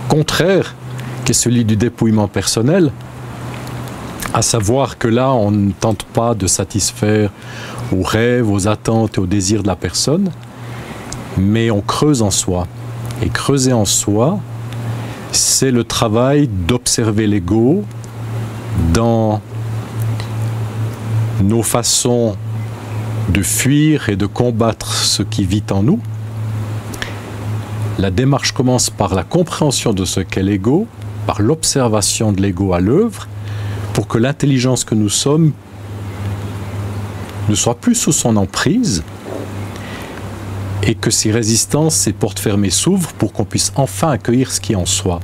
contraire, qui est celui du dépouillement personnel, à savoir que là, on ne tente pas de satisfaire aux rêves, aux attentes et aux désirs de la personne, mais on creuse en soi. Et creuser en soi, c'est le travail d'observer l'ego dans nos façons de fuir et de combattre ce qui vit en nous. La démarche commence par la compréhension de ce qu'est l'ego, par l'observation de l'ego à l'œuvre, pour que l'intelligence que nous sommes ne soit plus sous son emprise et que ces résistances, ces portes fermées s'ouvrent pour qu'on puisse enfin accueillir ce qui est en soi.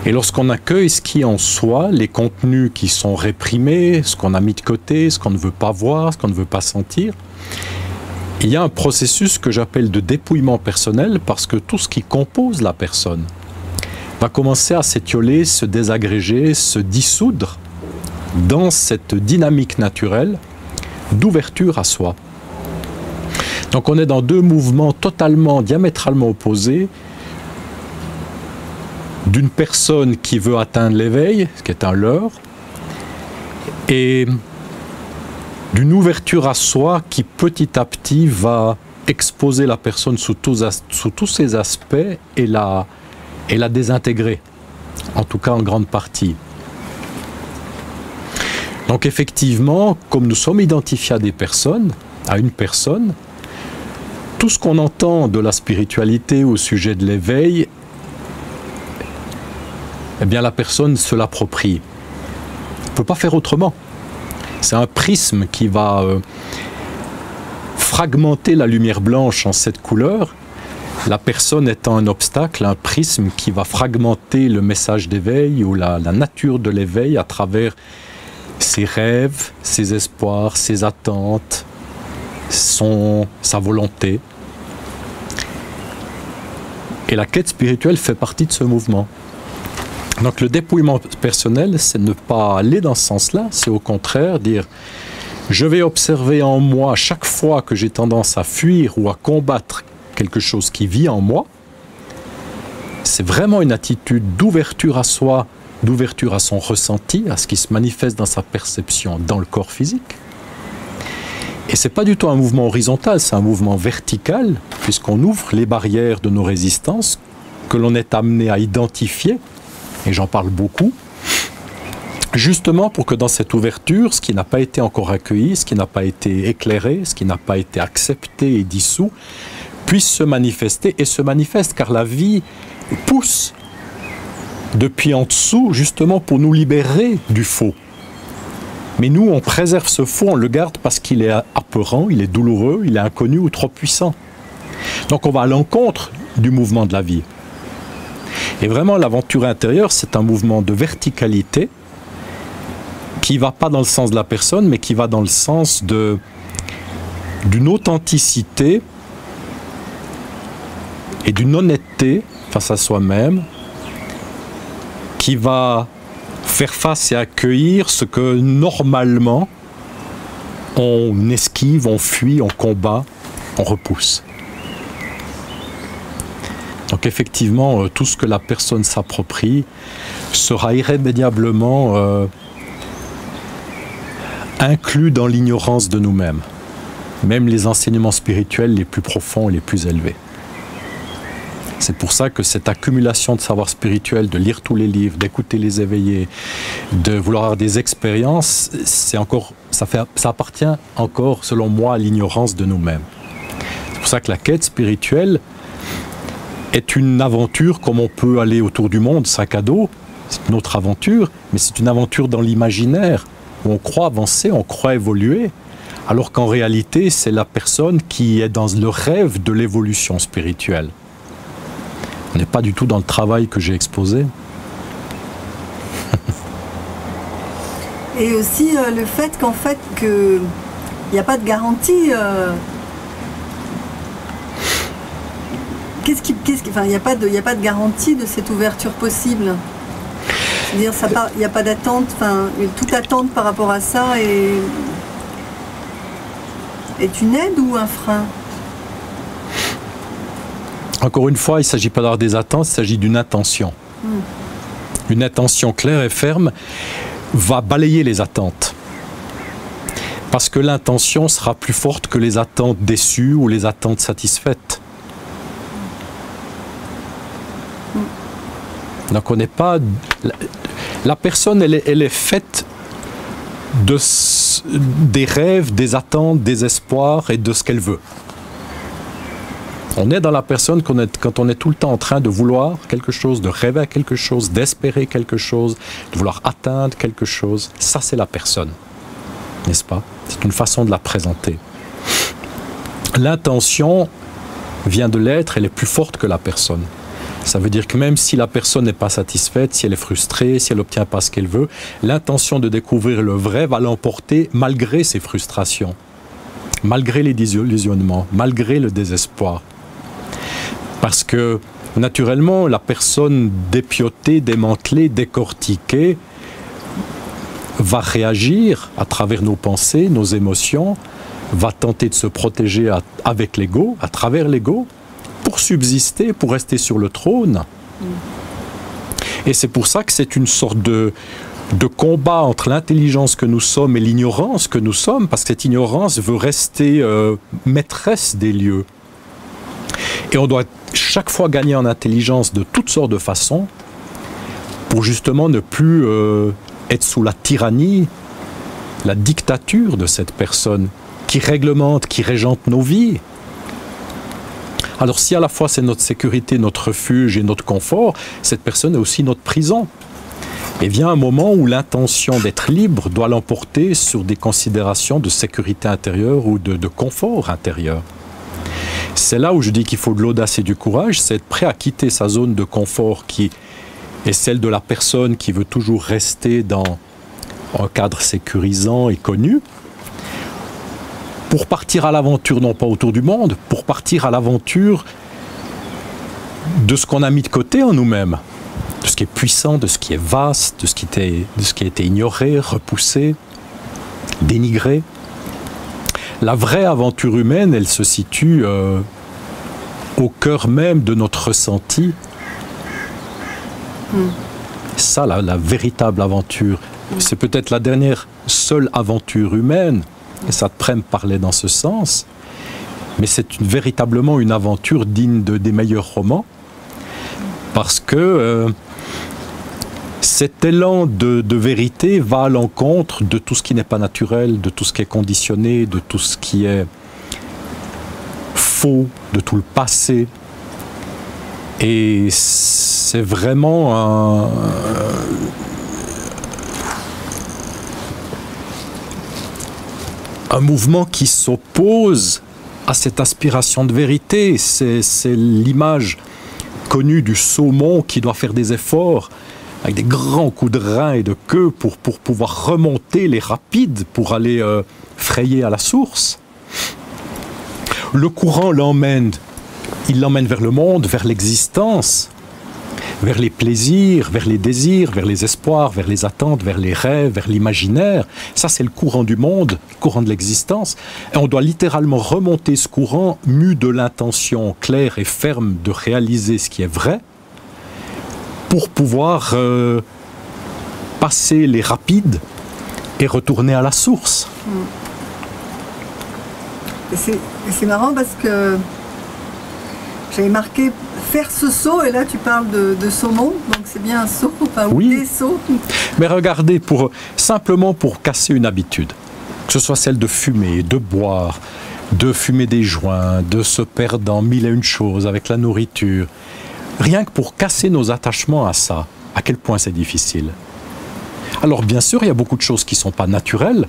Et lorsqu'on accueille ce qui est en soi, les contenus qui sont réprimés, ce qu'on a mis de côté, ce qu'on ne veut pas voir, ce qu'on ne veut pas sentir, il y a un processus que j'appelle de dépouillement personnel, parce que tout ce qui compose la personne va commencer à s'étioler, se désagréger, se dissoudre dans cette dynamique naturelle d'ouverture à soi. Donc on est dans deux mouvements totalement, diamétralement opposés, d'une personne qui veut atteindre l'éveil, ce qui est un leurre, et d'une ouverture à soi qui petit à petit va exposer la personne sous tous ses aspects et la désintégrer, en tout cas en grande partie. Donc effectivement, comme nous sommes identifiés à des personnes, à une personne, tout ce qu'on entend de la spiritualité au sujet de l'éveil, eh bien la personne se l'approprie. On ne peut pas faire autrement. C'est un prisme qui va fragmenter la lumière blanche en 7 couleurs, la personne étant un obstacle, un prisme qui va fragmenter le message d'éveil ou la nature de l'éveil à travers ses rêves, ses espoirs, ses attentes, sa volonté. Et la quête spirituelle fait partie de ce mouvement. Donc le dépouillement personnel, c'est ne pas aller dans ce sens-là, c'est au contraire dire « je vais observer en moi chaque fois que j'ai tendance à fuir ou à combattre quelque chose qui vit en moi ». C'est vraiment une attitude d'ouverture à soi, d'ouverture à son ressenti, à ce qui se manifeste dans sa perception dans le corps physique. Et ce n'est pas du tout un mouvement horizontal, c'est un mouvement vertical, puisqu'on ouvre les barrières de nos résistances que l'on est amené à identifier, et j'en parle beaucoup, justement pour que dans cette ouverture, ce qui n'a pas été encore accueilli, ce qui n'a pas été éclairé, ce qui n'a pas été accepté et dissous, puisse se manifester et se manifeste, car la vie pousse depuis en dessous, justement pour nous libérer du faux. Mais nous, on préserve ce faux, on le garde parce qu'il est apeurant, il est douloureux, il est inconnu ou trop puissant. Donc on va à l'encontre du mouvement de la vie. Et vraiment, l'aventure intérieure, c'est un mouvement de verticalité qui ne va pas dans le sens de la personne, mais qui va dans le sens d'une authenticité et d'une honnêteté face à soi-même, qui va faire face et accueillir ce que normalement on esquive, on fuit, on combat, on repousse. Donc effectivement, tout ce que la personne s'approprie sera irrémédiablement inclus dans l'ignorance de nous-mêmes, même les enseignements spirituels les plus profonds et les plus élevés. C'est pour ça que cette accumulation de savoir spirituel, de lire tous les livres, d'écouter les éveillés, de vouloir avoir des expériences, ça appartient encore, selon moi, à l'ignorance de nous-mêmes. C'est pour ça que la quête spirituelle est une aventure comme on peut aller autour du monde, sac à dos, c'est une autre aventure, mais c'est une aventure dans l'imaginaire, où on croit avancer, on croit évoluer, alors qu'en réalité, c'est la personne qui est dans le rêve de l'évolution spirituelle. On n'est pas du tout dans le travail que j'ai exposé. Et aussi le fait qu'en fait, il n'y a pas de garantie. Il n'y a pas de garantie de cette ouverture possible. C'est-à-dire, il n'y a pas d'attente, toute attente par rapport à ça est une aide ou un frein? Encore une fois, il ne s'agit pas d'avoir des attentes, il s'agit d'une intention. Une intention claire et ferme va balayer les attentes. Parce que l'intention sera plus forte que les attentes déçues ou les attentes satisfaites. Donc on n'est pas... La personne, elle est faite des rêves, des attentes, des espoirs et de ce qu'elle veut. On est dans la personne quand on est tout le temps en train de vouloir quelque chose, de rêver à quelque chose, d'espérer quelque chose, de vouloir atteindre quelque chose. Ça, c'est la personne, n'est-ce pas? C'est une façon de la présenter. L'intention vient de l'être, elle est plus forte que la personne. Ça veut dire que même si la personne n'est pas satisfaite, si elle est frustrée, si elle n'obtient pas ce qu'elle veut, l'intention de découvrir le vrai va l'emporter malgré ses frustrations, malgré les désillusionnements, malgré le désespoir. Parce que, naturellement, la personne dépiautée, démantelée, décortiquée va réagir à travers nos pensées, nos émotions, va tenter de se protéger avec l'ego, à travers l'ego, pour subsister, pour rester sur le trône. Et c'est pour ça que c'est une sorte de combat entre l'intelligence que nous sommes et l'ignorance que nous sommes, parce que cette ignorance veut rester maîtresse des lieux. Et on doit chaque fois gagner en intelligence de toutes sortes de façons pour justement ne plus être sous la tyrannie, la dictature de cette personne qui réglemente, qui régente nos vies. Alors si à la fois c'est notre sécurité, notre refuge et notre confort, cette personne est aussi notre prison. Et vient un moment où l'intention d'être libre doit l'emporter sur des considérations de sécurité intérieure ou de confort intérieur. C'est là où je dis qu'il faut de l'audace et du courage, c'est être prêt à quitter sa zone de confort qui est celle de la personne qui veut toujours rester dans un cadre sécurisant et connu, pour partir à l'aventure, non pas autour du monde, pour partir à l'aventure de ce qu'on a mis de côté en nous-mêmes, de ce qui est puissant, de ce qui est vaste, de ce qui a été ignoré, repoussé, dénigré. La vraie aventure humaine, elle se situe au cœur même de notre ressenti. Ça, la véritable aventure. C'est peut-être la dernière seule aventure humaine, et ça te me parlait dans ce sens, mais c'est véritablement une aventure digne des meilleurs romans, parce que cet élan de vérité va à l'encontre de tout ce qui n'est pas naturel, de tout ce qui est conditionné, de tout ce qui est faux, de tout le passé. Et c'est vraiment un mouvement qui s'oppose à cette aspiration de vérité. C'est l'image connue du saumon qui doit faire des efforts avec des grands coups de rein et de queue pour pouvoir remonter les rapides, pour aller frayer à la source. Le courant l'emmène, il l'emmène vers le monde, vers l'existence, vers les plaisirs, vers les désirs, vers les espoirs, vers les attentes, vers les rêves, vers l'imaginaire. Ça, c'est le courant du monde, le courant de l'existence. Et on doit littéralement remonter ce courant, mu de l'intention claire et ferme de réaliser ce qui est vrai, pour pouvoir passer les rapides et retourner à la source. Et c'est marrant parce que j'avais marqué faire ce saut, et là tu parles de saumon, donc c'est bien un saut, enfin oui. Des sauts. Mais regardez, simplement pour casser une habitude, que ce soit celle de fumer, de boire, de fumer des joints, de se perdre dans mille et une choses avec la nourriture, rien que pour casser nos attachements à ça, à quel point c'est difficile. Alors bien sûr, il y a beaucoup de choses qui ne sont pas naturelles,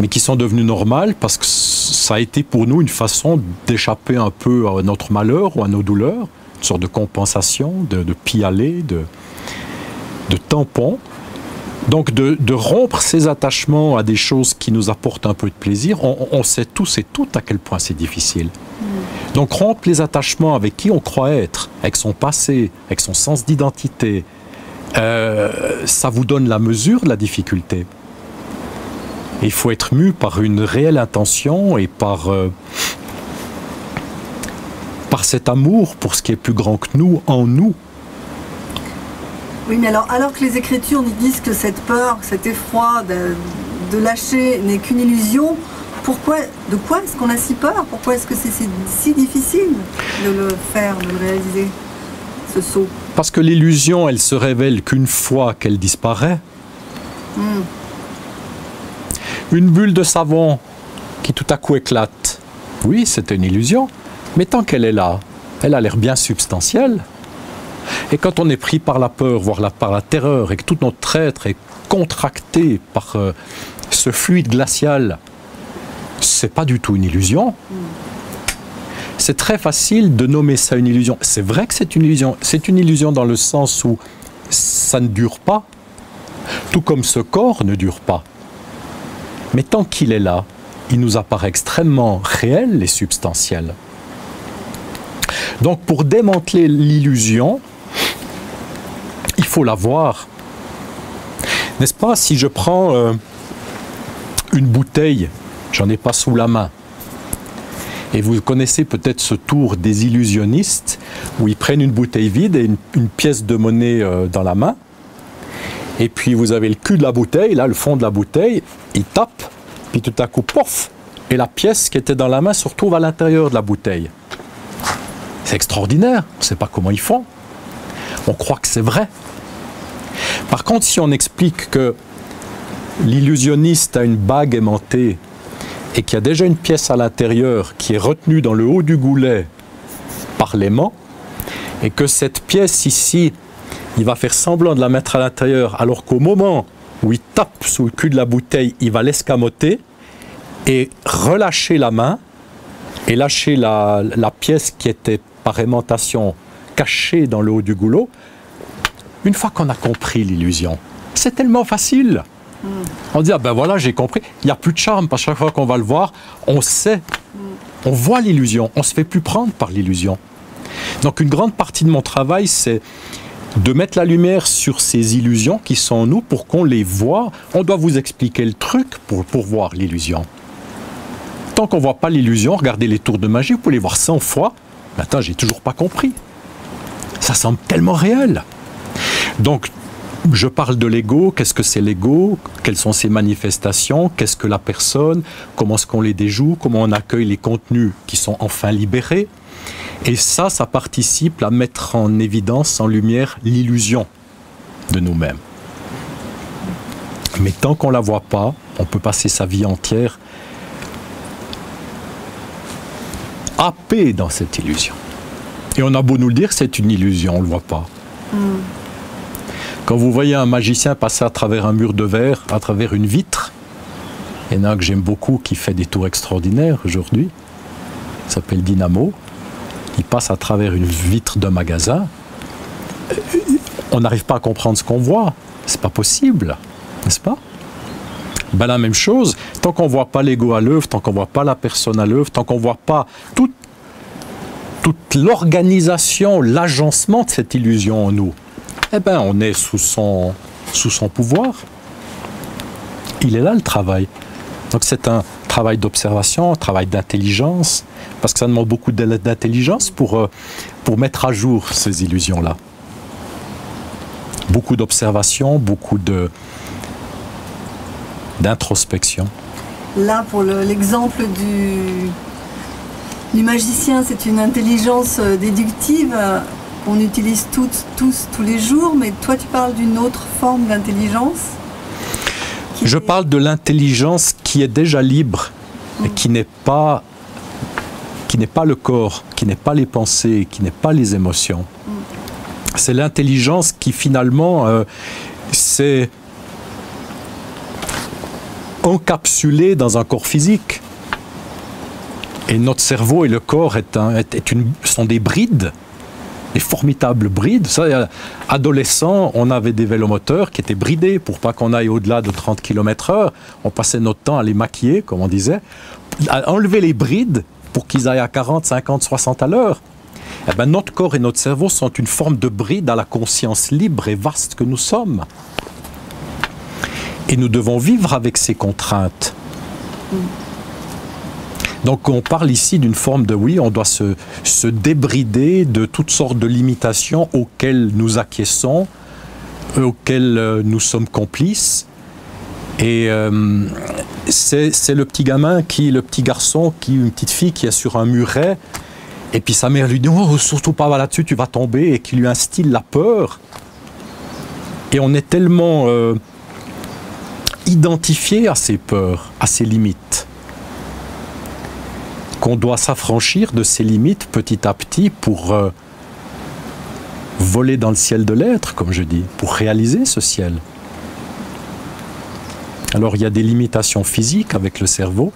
mais qui sont devenues normales parce que ça a été pour nous une façon d'échapper un peu à notre malheur ou à nos douleurs, une sorte de compensation, de pis-aller, de tampon. Donc de rompre ces attachements à des choses qui nous apportent un peu de plaisir, on sait tous et toutes à quel point c'est difficile. Donc rompre les attachements avec qui on croit être, avec son passé, avec son sens d'identité, ça vous donne la mesure de la difficulté. Et il faut être mu par une réelle intention et par cet amour pour ce qui est plus grand que nous, en nous. Oui, mais alors que les Écritures nous disent que cette peur, cet effroi de lâcher n'est qu'une illusion, de quoi est-ce qu'on a si peur? Pourquoi est-ce que c'est si difficile de le faire, de le réaliser, ce saut? Parce que l'illusion, elle se révèle qu'une fois qu'elle disparaît. Une bulle de savon qui tout à coup éclate, oui, c'est une illusion, mais tant qu'elle est là, elle a l'air bien substantielle. Et quand on est pris par la peur, voire par la terreur, et que tout notre être est contracté par ce fluide glacial, c'est pas du tout une illusion. C'est très facile de nommer ça une illusion. C'est vrai que c'est une illusion. C'est une illusion dans le sens où ça ne dure pas, tout comme ce corps ne dure pas. Mais tant qu'il est là, il nous apparaît extrêmement réel et substantiel. Donc pour démanteler l'illusion, il faut la voir. N'est-ce pas, si je prends une bouteille, j'en ai pas sous la main, et vous connaissez peut-être ce tour des illusionnistes, où ils prennent une bouteille vide et une pièce de monnaie dans la main, et puis vous avez le cul de la bouteille, là, le fond de la bouteille, il tape, puis tout à coup, pof, et la pièce qui était dans la main se retrouve à l'intérieur de la bouteille. C'est extraordinaire, on ne sait pas comment ils font. On croit que c'est vrai. Par contre, si on explique que l'illusionniste a une bague aimantée et qu'il y a déjà une pièce à l'intérieur qui est retenue dans le haut du goulet par l'aimant, et que cette pièce ici, il va faire semblant de la mettre à l'intérieur, alors qu'au moment où il tape sous le cul de la bouteille, il va l'escamoter et relâcher la main et lâcher la pièce qui était par aimantation cachée dans le haut du goulot. Une fois qu'on a compris l'illusion, c'est tellement facile. On dit, ah ben voilà, j'ai compris. Il n'y a plus de charme, parce que chaque fois qu'on va le voir, on sait, on voit l'illusion, on ne se fait plus prendre par l'illusion. Donc une grande partie de mon travail, c'est de mettre la lumière sur ces illusions qui sont en nous pour qu'on les voit. On doit vous expliquer le truc pour voir l'illusion. Tant qu'on ne voit pas l'illusion, regardez les tours de magie, vous pouvez les voir 100 fois. Mais attends, j'ai toujours pas compris. Ça semble tellement réel. Donc, je parle de l'ego. Qu'est-ce que c'est l'ego? Quelles sont ses manifestations? Qu'est-ce que la personne? Comment est-ce qu'on les déjoue? Comment on accueille les contenus qui sont enfin libérés? Et ça participe à mettre en évidence, en lumière, l'illusion de nous-mêmes. Mais tant qu'on ne la voit pas, on peut passer sa vie entière happé dans cette illusion. Et on a beau nous le dire, c'est une illusion, on ne le voit pas. Quand vous voyez un magicien passer à travers un mur de verre, à travers une vitre, il y en a un que j'aime beaucoup qui fait des tours extraordinaires aujourd'hui, il s'appelle Dynamo, il passe à travers une vitre d'un magasin, on n'arrive pas à comprendre ce qu'on voit, c'est pas possible, n'est-ce pas? Ben, la même chose, tant qu'on ne voit pas l'ego à l'œuvre, tant qu'on ne voit pas la personne à l'œuvre, tant qu'on ne voit pas toute l'organisation, l'agencement de cette illusion en nous, eh ben, on est sous son pouvoir. Il est là le travail. Donc c'est un travail d'observation, un travail d'intelligence, parce que ça demande beaucoup d'intelligence pour mettre à jour ces illusions-là. Beaucoup d'observation, beaucoup d'introspection. Là, pour l'exemple du magicien, c'est une intelligence déductive qu'on utilise tous les jours, mais toi tu parles d'une autre forme d'intelligence. Je parle de l'intelligence qui est déjà libre, et qui n'est pas le corps, qui n'est pas les pensées, qui n'est pas les émotions. C'est l'intelligence qui finalement s'est encapsulée dans un corps physique. Et notre cerveau et le corps sont des brides, des formidables brides. Ça, adolescents, on avait des vélomoteurs qui étaient bridés pour pas qu'on aille au-delà de 30 km/h. On passait notre temps à les maquiller, comme on disait, à enlever les brides pour qu'ils aillent à 40, 50, 60 à l'heure. Eh ben, notre corps et notre cerveau sont une forme de bride à la conscience libre et vaste que nous sommes. Et nous devons vivre avec ces contraintes. Donc on parle ici d'une forme de, oui, on doit se débrider de toutes sortes de limitations auxquelles nous acquiesçons, auxquelles nous sommes complices. Et c'est le petit gamin, le petit garçon, une petite fille qui est sur un muret, et puis sa mère lui dit « Oh, surtout pas là-dessus, tu vas tomber », et qui lui instille la peur. Et on est tellement identifié à ces peurs, à ces limites, qu'on doit s'affranchir de ces limites petit à petit pour voler dans le ciel de l'être, comme je dis, pour réaliser ce ciel. Alors il y a des limitations physiques avec le cerveau,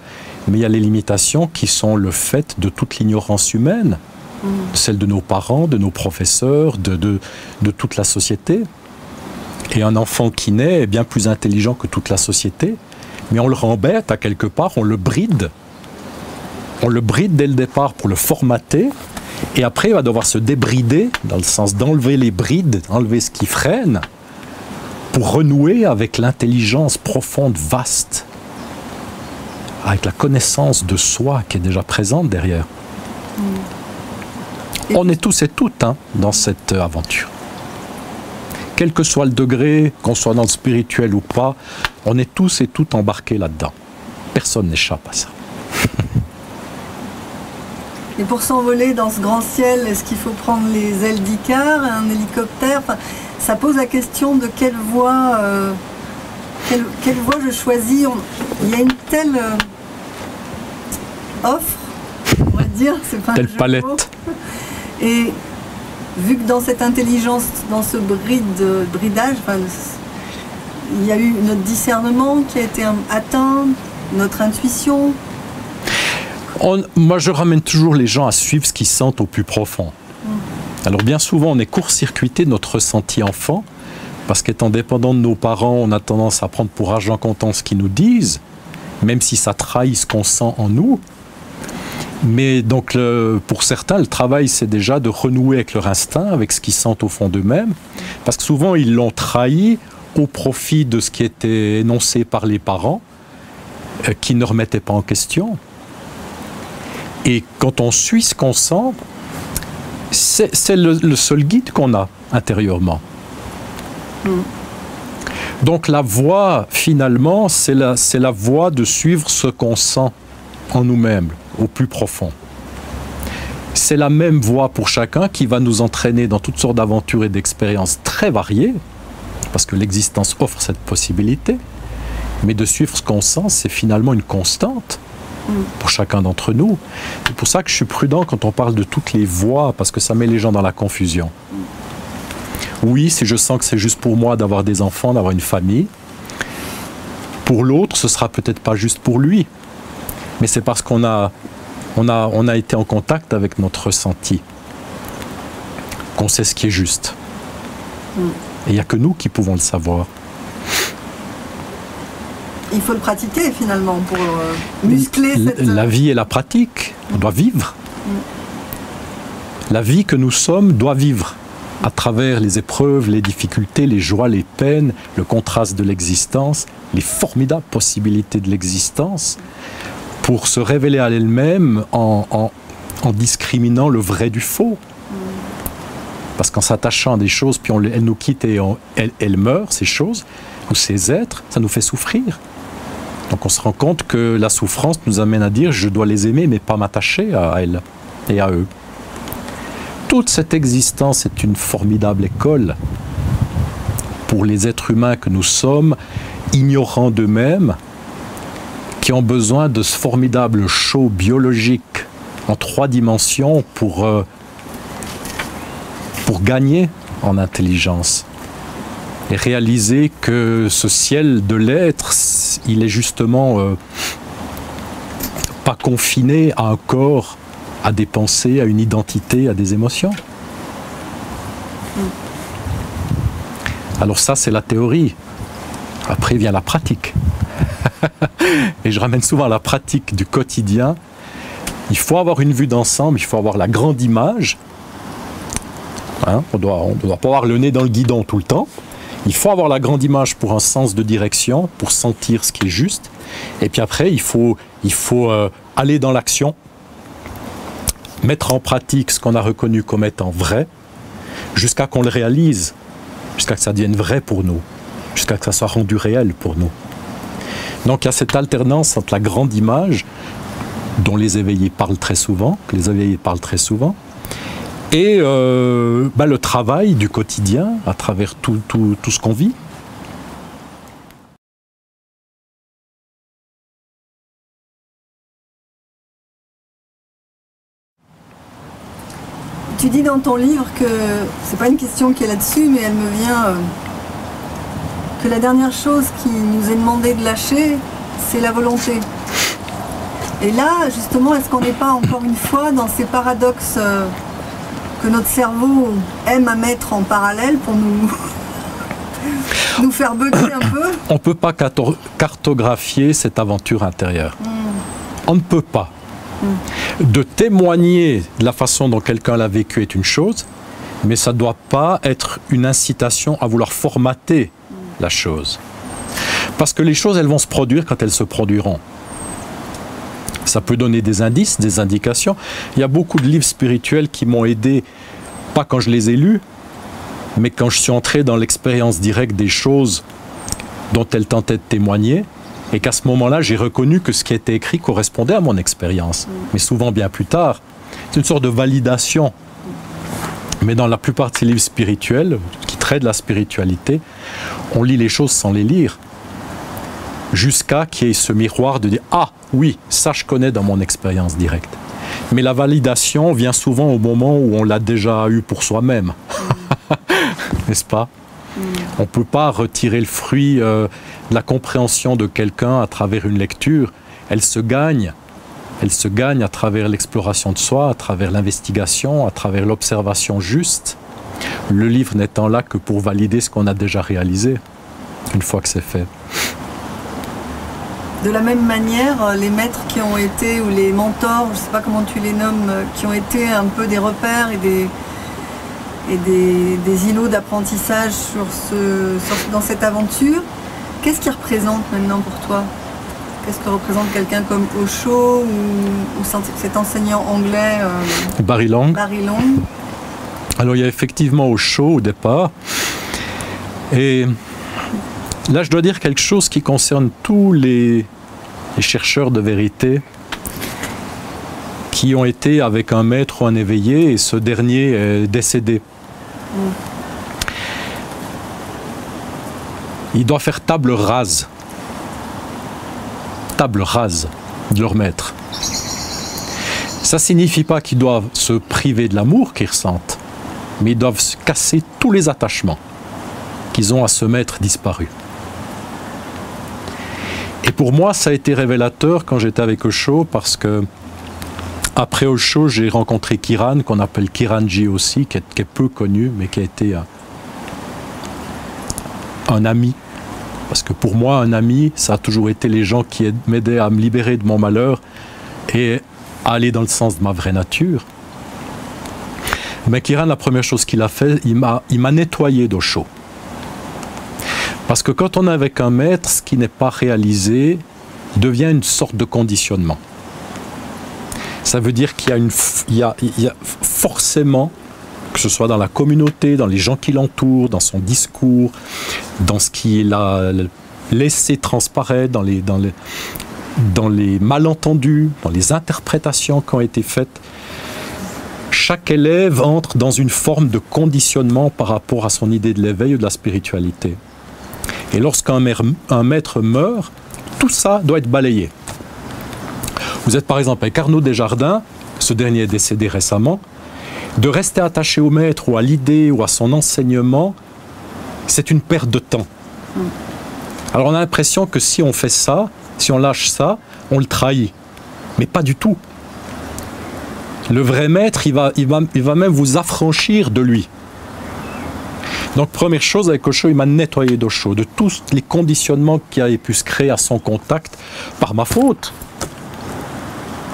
mais il y a les limitations qui sont le fait de toute l'ignorance humaine, celle de nos parents, de nos professeurs, de toute la société. Et un enfant qui naît est bien plus intelligent que toute la société, mais on le rend bête à quelque part, on le bride. On le bride dès le départ pour le formater, et après il va devoir se débrider, dans le sens d'enlever les brides, enlever ce qui freine, pour renouer avec l'intelligence profonde, vaste, avec la connaissance de soi qui est déjà présente derrière. On est tous et toutes dans cette aventure. Quel que soit le degré, qu'on soit dans le spirituel ou pas, on est tous et toutes embarqués là-dedans. Personne n'échappe à ça. Et pour s'envoler dans ce grand ciel, est-ce qu'il faut prendre les ailes d'Icare, un hélicoptère? Enfin, ça pose la question de quelle voie je choisis. Il y a une telle offre, on va dire, c'est pas telle palette. Et vu que dans cette intelligence, dans ce bridage, enfin, il y a eu notre discernement qui a été atteint, notre intuition. Moi, je ramène toujours les gens à suivre ce qu'ils sentent au plus profond. Alors, bien souvent, on est court-circuité de notre ressenti enfant, parce qu'étant dépendant de nos parents, on a tendance à prendre pour argent comptant ce qu'ils nous disent, même si ça trahit ce qu'on sent en nous. Mais donc, pour certains, le travail, c'est déjà de renouer avec leur instinct, avec ce qu'ils sentent au fond d'eux-mêmes, parce que souvent, ils l'ont trahi au profit de ce qui était énoncé par les parents, qui ne remettaient pas en question. Et quand on suit ce qu'on sent, c'est le seul guide qu'on a intérieurement. Donc la voie, finalement, c'est la voie de suivre ce qu'on sent en nous-mêmes, au plus profond. C'est la même voie pour chacun qui va nous entraîner dans toutes sortes d'aventures et d'expériences très variées, parce que l'existence offre cette possibilité, mais de suivre ce qu'on sent, c'est finalement une constante. pour chacun d'entre nous. C'est pour ça que je suis prudent quand on parle de toutes les voies, parce que ça met les gens dans la confusion. Oui, si je sens que c'est juste pour moi d'avoir des enfants, d'avoir une famille, pour l'autre, ce sera peut-être pas juste pour lui. Mais c'est parce qu'on a été en contact avec notre ressenti qu'on sait ce qui est juste. Et il n'y a que nous qui pouvons le savoir. Il faut le pratiquer finalement pour muscler cette... La vie est la pratique. On doit vivre. La vie que nous sommes doit vivre à travers les épreuves, les difficultés, les joies, les peines, le contraste de l'existence, les formidables possibilités de l'existence, pour se révéler à elle-même en discriminant le vrai du faux. Parce qu'en s'attachant à des choses, puis elles nous quittent et elles meurent, ces choses, ou ces êtres, ça nous fait souffrir. Donc on se rend compte que la souffrance nous amène à dire « je dois les aimer, mais pas m'attacher à elles et à eux ». Toute cette existence est une formidable école pour les êtres humains que nous sommes, ignorants d'eux-mêmes, qui ont besoin de ce formidable show biologique en 3 dimensions pour gagner en intelligence et réaliser que ce ciel de l'être, il est justement pas confiné à un corps, à des pensées, à une identité, à des émotions. Alors ça, c'est la théorie. Après vient la pratique. Et je ramène souvent à la pratique du quotidien. Il faut avoir une vue d'ensemble, il faut avoir la grande image. Hein, on doit pas avoir le nez dans le guidon tout le temps. Il faut avoir la grande image pour un sens de direction, pour sentir ce qui est juste. Et puis après, il faut aller dans l'action, mettre en pratique ce qu'on a reconnu comme étant vrai, jusqu'à qu'on le réalise, jusqu'à que ça devienne vrai pour nous, jusqu'à que ça soit rendu réel pour nous. Donc il y a cette alternance entre la grande image, dont les éveillés parlent très souvent, et le travail du quotidien à travers tout ce qu'on vit. Tu dis dans ton livre que, c'est pas une question qui est là-dessus, mais elle me vient, que la dernière chose qui nous est demandée de lâcher, c'est la volonté. Et là, justement, est-ce qu'on n'est pas encore une fois dans ces paradoxes que notre cerveau aime à mettre en parallèle pour nous faire bugger un peu? On ne peut pas cartographier cette aventure intérieure. On ne peut pas. De témoigner de la façon dont quelqu'un l'a vécu est une chose, mais ça ne doit pas être une incitation à vouloir formater la chose. Parce que les choses, elles vont se produire quand elles se produiront. Ça peut donner des indices, des indications. Il y a beaucoup de livres spirituels qui m'ont aidé, pas quand je les ai lus, mais quand je suis entré dans l'expérience directe des choses dont elles tentaient de témoigner, et qu'à ce moment-là, j'ai reconnu que ce qui était écrit correspondait à mon expérience. Mais souvent bien plus tard. C'est une sorte de validation. Mais dans la plupart de ces livres spirituels, qui traitent de la spiritualité, on lit les choses sans les lire. Jusqu'à qu'il y ait ce miroir de dire « Ah, oui, ça je connais dans mon expérience directe ». Mais la validation vient souvent au moment où on l'a déjà eu pour soi-même. N'est-ce pas? On ne peut pas retirer le fruit de la compréhension de quelqu'un à travers une lecture. Elle se gagne à travers l'exploration de soi, à travers l'investigation, à travers l'observation juste. Le livre n'étant là que pour valider ce qu'on a déjà réalisé, une fois que c'est fait. De la même manière, les maîtres qui ont été, ou les mentors, je ne sais pas comment tu les nommes, qui ont été un peu des repères et des îlots d'apprentissage dans cette aventure, qu'est-ce qu'ils représentent maintenant pour toi? Qu'est-ce que représente quelqu'un comme Osho ou cet enseignant anglais Barry Long. Alors il y a effectivement Osho au départ. Et là je dois dire quelque chose qui concerne tous les chercheurs de vérité qui ont été avec un maître ou un éveillé et ce dernier est décédé. Il doit faire table rase. Table rase. de leur maître. Ça ne signifie pas qu'ils doivent se priver de l'amour qu'ils ressentent, mais ils doivent se casser tous les attachements qu'ils ont à ce maître disparu. Et pour moi, ça a été révélateur quand j'étais avec Osho, parce que après Osho, j'ai rencontré Kiran, qu'on appelle Kiranji aussi, qui est peu connu, mais qui a été un ami. Parce que pour moi, un ami, ça a toujours été les gens qui m'aidaient à me libérer de mon malheur et à aller dans le sens de ma vraie nature. Mais Kiran, la première chose qu'il a fait, il m'a nettoyé d'Osho. Parce que quand on est avec un maître, ce qui n'est pas réalisé devient une sorte de conditionnement. Ça veut dire qu'il y a forcément, que ce soit dans la communauté, dans les gens qui l'entourent, dans son discours, dans ce qu'il a laissé transparaître, dans les malentendus, dans les interprétations qui ont été faites, chaque élève entre dans une forme de conditionnement par rapport à son idée de l'éveil ou de la spiritualité. Et lorsqu'un maître meurt, tout ça doit être balayé. Vous êtes par exemple avec Arnaud Desjardins, ce dernier est décédé récemment, de rester attaché au maître ou à l'idée ou à son enseignement, c'est une perte de temps. Alors on a l'impression que si on fait ça, si on lâche ça, on le trahit. Mais pas du tout. Le vrai maître, il va même vous affranchir de lui. Donc première chose avec Osho, il m'a nettoyé d'Osho, de tous les conditionnements qui avaient pu se créer à son contact par ma faute.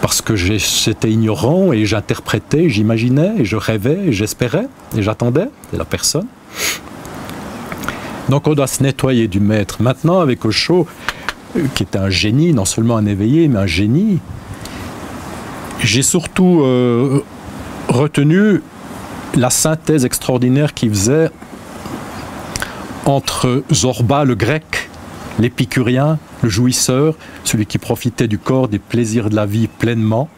Parce que j'étais ignorant et j'interprétais, j'imaginais, et je rêvais, et j'espérais, et j'attendais de la personne. Donc on doit se nettoyer du maître. Maintenant avec Osho, qui était un génie, non seulement un éveillé, mais un génie, j'ai surtout retenu la synthèse extraordinaire qu'il faisait entre Zorba, le grec, l'épicurien, le jouisseur, celui qui profitait du corps, des plaisirs de la vie pleinement,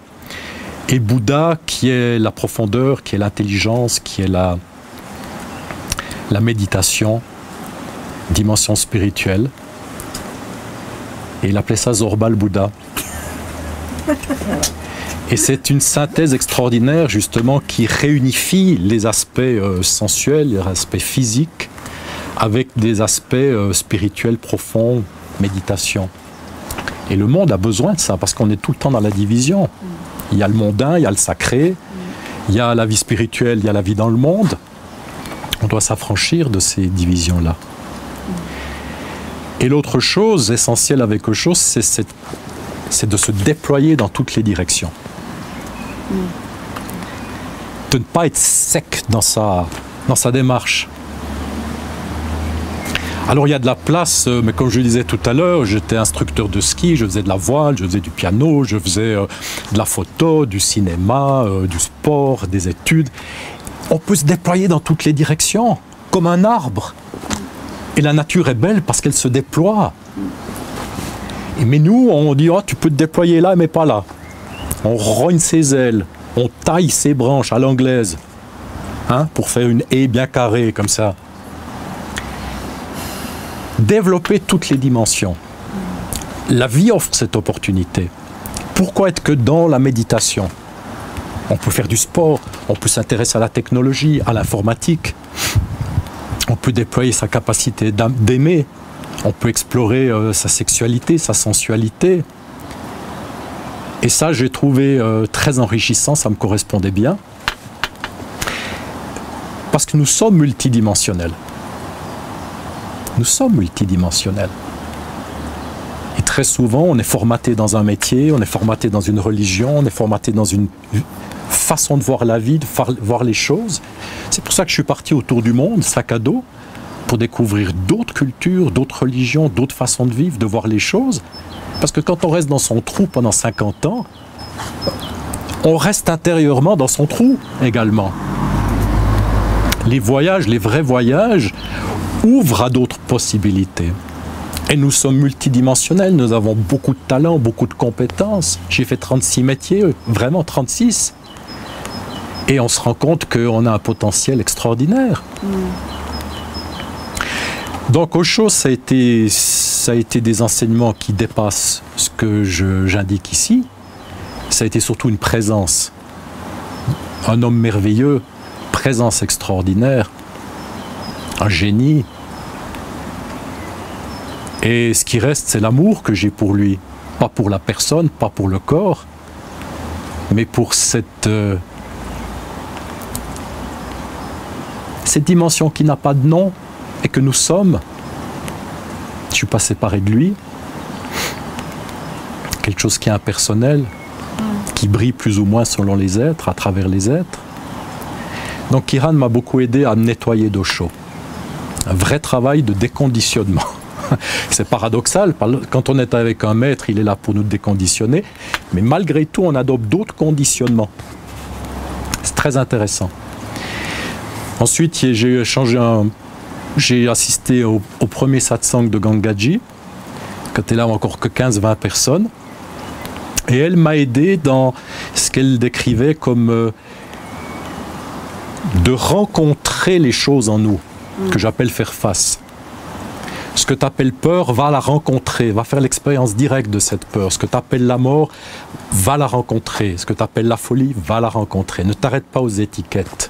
et Bouddha, qui est la profondeur, qui est l'intelligence, qui est la méditation, dimension spirituelle. Et il appelait ça Zorba le Bouddha. Et c'est une synthèse extraordinaire, justement, qui réunifie les aspects sensuels, les aspects physiques, avec des aspects spirituels profonds, méditation. Et le monde a besoin de ça, parce qu'on est tout le temps dans la division. Il y a le mondain, il y a le sacré, il y a la vie spirituelle, il y a la vie dans le monde. On doit s'affranchir de ces divisions-là. Et l'autre chose essentielle avec Osho, c'est de se déployer dans toutes les directions. De ne pas être sec dans sa démarche. Alors il y a de la place, mais comme je le disais tout à l'heure, j'étais instructeur de ski, je faisais de la voile, je faisais du piano, je faisais de la photo, du cinéma, du sport, des études. On peut se déployer dans toutes les directions, comme un arbre. Et la nature est belle parce qu'elle se déploie. Mais nous, on dit, oh, tu peux te déployer là, mais pas là. On rogne ses ailes, on taille ses branches à l'anglaise, hein, pour faire une haie bien carrée, comme ça. Développer toutes les dimensions. La vie offre cette opportunité. Pourquoi être que dans la méditation? On peut faire du sport, on peut s'intéresser à la technologie, à l'informatique. On peut déployer sa capacité d'aimer. On peut explorer sa sexualité, sa sensualité. Et ça, j'ai trouvé très enrichissant, ça me correspondait bien. Parce que nous sommes multidimensionnels. Nous sommes multidimensionnels. Et très souvent, on est formaté dans un métier, on est formaté dans une religion, on est formaté dans une façon de voir la vie, de voir les choses. C'est pour ça que je suis parti autour du monde, sac à dos, pour découvrir d'autres cultures, d'autres religions, d'autres façons de vivre, de voir les choses. Parce que quand on reste dans son trou pendant 50 ans, on reste intérieurement dans son trou également. Les voyages, les vrais voyages, ouvrent à d'autres possibilités. Et nous sommes multidimensionnels, nous avons beaucoup de talents, beaucoup de compétences. J'ai fait 36 métiers, vraiment 36. Et on se rend compte qu'on a un potentiel extraordinaire. Donc Osho, ça a été ça a été des enseignements qui dépassent ce que j'indique ici. Ça a été surtout une présence. Un homme merveilleux, présence extraordinaire, un génie. Et ce qui reste, c'est l'amour que j'ai pour lui. Pas pour la personne, pas pour le corps, mais pour cette dimension qui n'a pas de nom et que nous sommes. Je ne suis pas séparé de lui. Quelque chose qui est impersonnel, qui brille plus ou moins selon les êtres, à travers les êtres. Donc Kiran m'a beaucoup aidé à me nettoyer d'Osho. Un vrai travail de déconditionnement. C'est paradoxal, quand on est avec un maître, il est là pour nous déconditionner, mais malgré tout, on adopte d'autres conditionnements. C'est très intéressant. Ensuite, j'ai assisté au premier satsang de Gangaji, quand il n'y avait encore que 15-20 personnes, et elle m'a aidé dans ce qu'elle décrivait comme de rencontrer les choses en nous, que j'appelle faire face. Ce que tu appelles peur, va la rencontrer, va faire l'expérience directe de cette peur. Ce que tu appelles la mort, va la rencontrer. Ce que tu appelles la folie, va la rencontrer. Ne t'arrête pas aux étiquettes.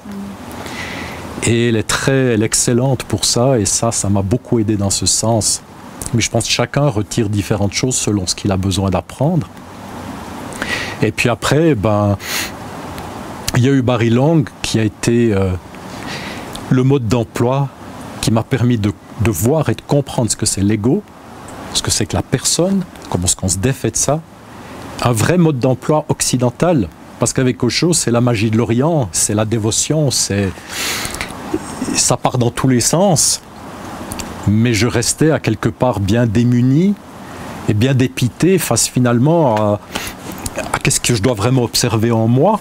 Et elle est excellente pour ça, et ça m'a beaucoup aidé dans ce sens. Mais je pense que chacun retire différentes choses selon ce qu'il a besoin d'apprendre. Et puis après, il y a eu Barry Long qui a été le mode d'emploi qui m'a permis de voir et de comprendre ce que c'est l'ego, ce que c'est que la personne, comment est-ce qu'on se défait de ça. Un vrai mode d'emploi occidental, parce qu'avec Osho, c'est la magie de l'Orient, c'est la dévotion, ça part dans tous les sens. Mais je restais à quelque part bien démuni et bien dépité face finalement à qu'est-ce que je dois vraiment observer en moi.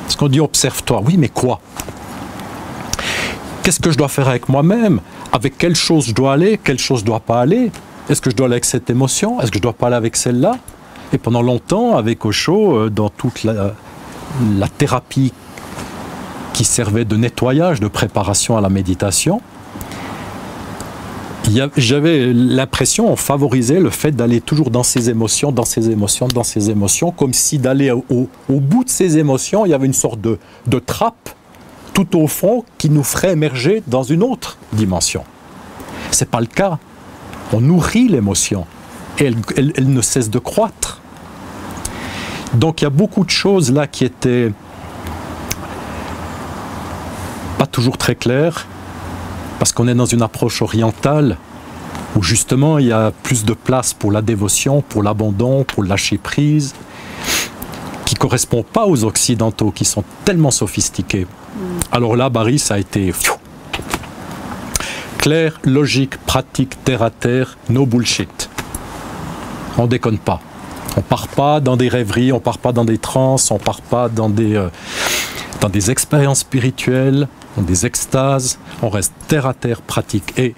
Parce qu'on dit observe-toi, oui mais quoi? Qu'est-ce que je dois faire avec moi-même? Avec quelle chose je dois aller? Quelle chose je ne dois pas aller? Est-ce que je dois aller avec cette émotion? Est-ce que je ne dois pas aller avec celle-là? Et pendant longtemps, avec Osho, dans toute la thérapie qui servait de nettoyage, de préparation à la méditation, j'avais l'impression, on favorisait le fait d'aller toujours dans ses émotions, dans ses émotions, dans ses émotions, comme si d'aller au bout de ses émotions, il y avait une sorte de trappe tout au fond qui nous ferait émerger dans une autre dimension. Ce n'est pas le cas. On nourrit l'émotion et elle ne cesse de croître. Donc il y a beaucoup de choses là qui étaient pas toujours très claires, parce qu'on est dans une approche orientale où justement il y a plus de place pour la dévotion, pour l'abandon, pour le lâcher prise, qui ne correspond pas aux occidentaux qui sont tellement sophistiqués. Alors là, Barry, ça a été clair, logique, pratique, terre à terre, no bullshit. On déconne pas. On part pas dans des rêveries, on part pas dans des transes, on part pas dans des expériences spirituelles, dans des extases. On reste terre à terre, pratique. Et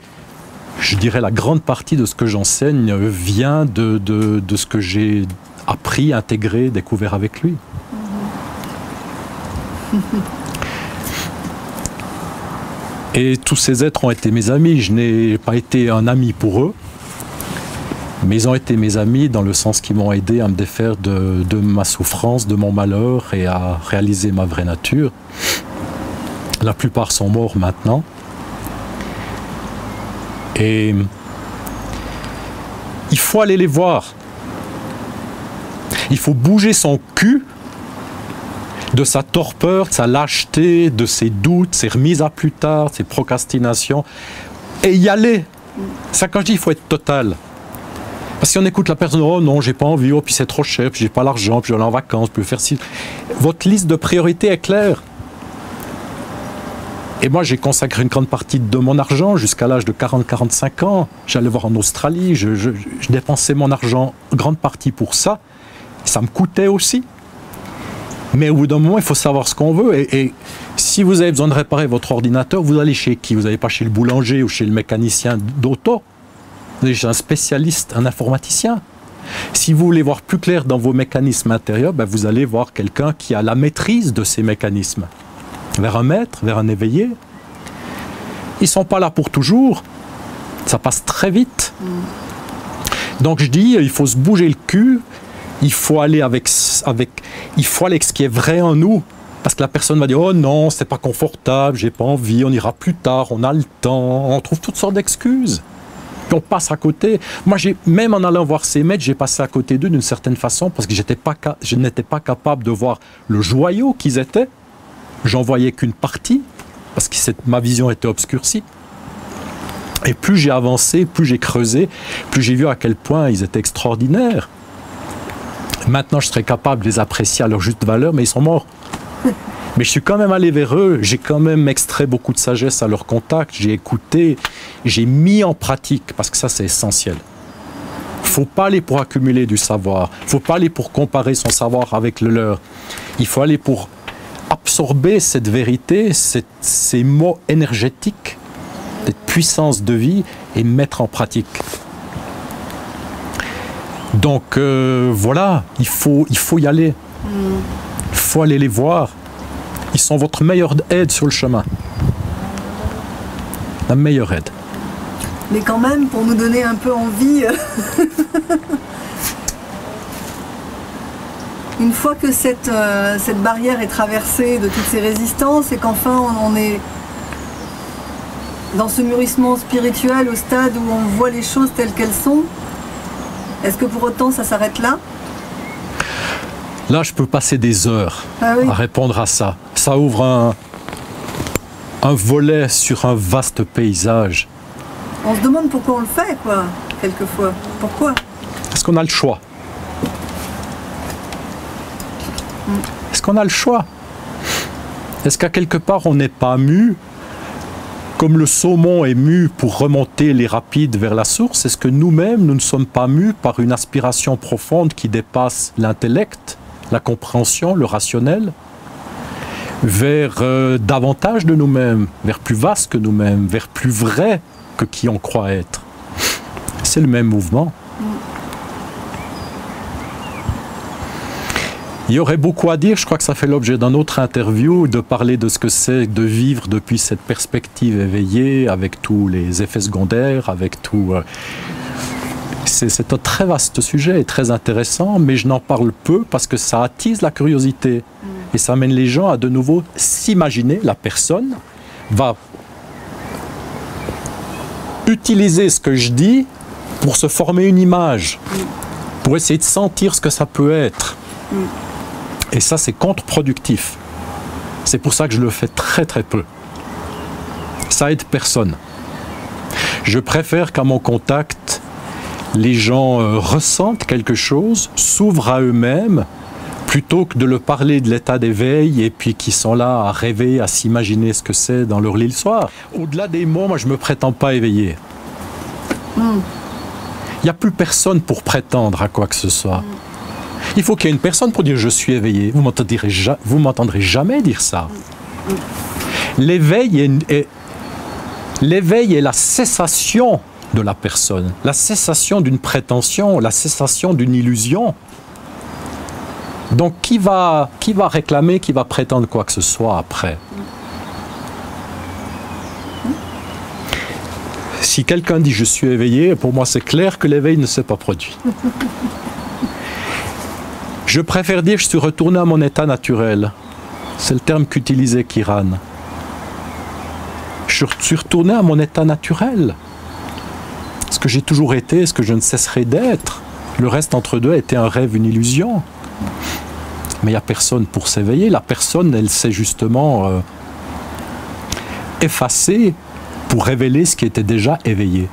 je dirais la grande partie de ce que j'enseigne vient de ce que j'ai appris, intégré, découvert avec lui. Et tous ces êtres ont été mes amis. Je n'ai pas été un ami pour eux, mais ils ont été mes amis dans le sens qu'ils m'ont aidé à me défaire de ma souffrance, de mon malheur et à réaliser ma vraie nature. La plupart sont morts maintenant. Et il faut aller les voir. Il faut bouger son cul de sa torpeur, de sa lâcheté, de ses doutes, ses remises à plus tard, ses procrastinations, et y aller. Ça, quand je dis, il faut être total. Parce que si on écoute la personne, oh non, j'ai pas envie, oh puis c'est trop cher, puis j'ai pas l'argent, puis je vais aller en vacances, puis je vais faire ci. Votre liste de priorités est claire. Et moi, j'ai consacré une grande partie de mon argent jusqu'à l'âge de 40-45 ans. J'allais voir en Australie, je dépensais mon argent, grande partie pour ça. Ça me coûtait aussi. Mais au bout d'un moment, il faut savoir ce qu'on veut. Et si vous avez besoin de réparer votre ordinateur, vous allez chez qui? Vous n'allez pas chez le boulanger ou chez le mécanicien d'auto. Vous allez chez un spécialiste, un informaticien. Si vous voulez voir plus clair dans vos mécanismes intérieurs, vous allez voir quelqu'un qui a la maîtrise de ces mécanismes. Vers un maître, vers un éveillé. Ils ne sont pas là pour toujours. Ça passe très vite. Donc je dis, il faut se bouger le cul, il faut aller avec ce qui est vrai en nous. Parce que la personne va dire, oh non, c'est pas confortable, j'ai pas envie, on ira plus tard, on a le temps, on trouve toutes sortes d'excuses. Puis on passe à côté. Moi, même en allant voir ces maîtres, j'ai passé à côté d'eux d'une certaine façon parce que je n'étais pas capable de voir le joyau qu'ils étaient. J'en voyais qu'une partie parce que ma vision était obscurcie. Et plus j'ai avancé, plus j'ai creusé, plus j'ai vu à quel point ils étaient extraordinaires. Maintenant, je serais capable de les apprécier à leur juste valeur, mais ils sont morts. Mais je suis quand même allé vers eux, j'ai quand même extrait beaucoup de sagesse à leur contact, j'ai écouté, j'ai mis en pratique, parce que ça c'est essentiel. Il ne faut pas aller pour accumuler du savoir, il ne faut pas aller pour comparer son savoir avec le leur. Il faut aller pour absorber cette vérité, ces mots énergétiques, cette puissance de vie et mettre en pratique. Donc voilà, il faut y aller. Il faut aller les voir. Ils sont votre meilleure aide sur le chemin. La meilleure aide. Mais quand même, pour nous donner un peu envie, une fois que cette barrière est traversée de toutes ces résistances et qu'enfin on est dans ce mûrissement spirituel au stade où on voit les choses telles qu'elles sont, est-ce que pour autant ça s'arrête là ? Là, je peux passer des heures à répondre à ça. Ça ouvre un volet sur un vaste paysage. On se demande pourquoi on le fait, quoi, quelquefois. Pourquoi ? Est-ce qu'on a le choix ? Est-ce qu'on a le choix ? Est-ce qu'à quelque part, on n'est pas mu, comme le saumon est mu pour remonter les rapides vers la source? Est-ce que nous-mêmes, nous ne sommes pas mus par une aspiration profonde qui dépasse l'intellect, la compréhension, le rationnel, vers davantage de nous-mêmes, vers plus vaste que nous-mêmes, vers plus vrai que qui on croit être? C'est le même mouvement. Il y aurait beaucoup à dire, je crois que ça fait l'objet d'un autre interview, de parler de ce que c'est de vivre depuis cette perspective éveillée, avec tous les effets secondaires, avec tout... C'est un très vaste sujet et très intéressant, mais je n'en parle peu parce que ça attise la curiosité. Et ça amène les gens à de nouveau s'imaginer. La personne va utiliser ce que je dis pour se former une image, pour essayer de sentir ce que ça peut être. Et ça, c'est contre-productif. C'est pour ça que je le fais très très peu. Ça aide personne. Je préfère qu'à mon contact, les gens ressentent quelque chose, s'ouvrent à eux-mêmes, plutôt que de leur parler de l'état d'éveil et puis qui sont là à rêver, à s'imaginer ce que c'est dans leur lit le soir. Au-delà des mots, moi je ne me prétends pas éveillé. Il n'y a plus personne pour prétendre à quoi que ce soit. Il faut qu'il y ait une personne pour dire je suis éveillé. Vous m'entendrez jamais dire ça. L'éveil est la cessation de la personne, la cessation d'une prétention, la cessation d'une illusion. Donc qui va réclamer, qui va prétendre quoi que ce soit après? Si quelqu'un dit je suis éveillé, pour moi c'est clair que l'éveil ne s'est pas produit. Je préfère dire je suis retourné à mon état naturel. C'est le terme qu'utilisait Kiran. Je suis retourné à mon état naturel. Ce que j'ai toujours été, ce que je ne cesserai d'être. Le reste entre deux était un rêve, une illusion. Mais il n'y a personne pour s'éveiller. La personne, elle s'est justement effacée pour révéler ce qui était déjà éveillé.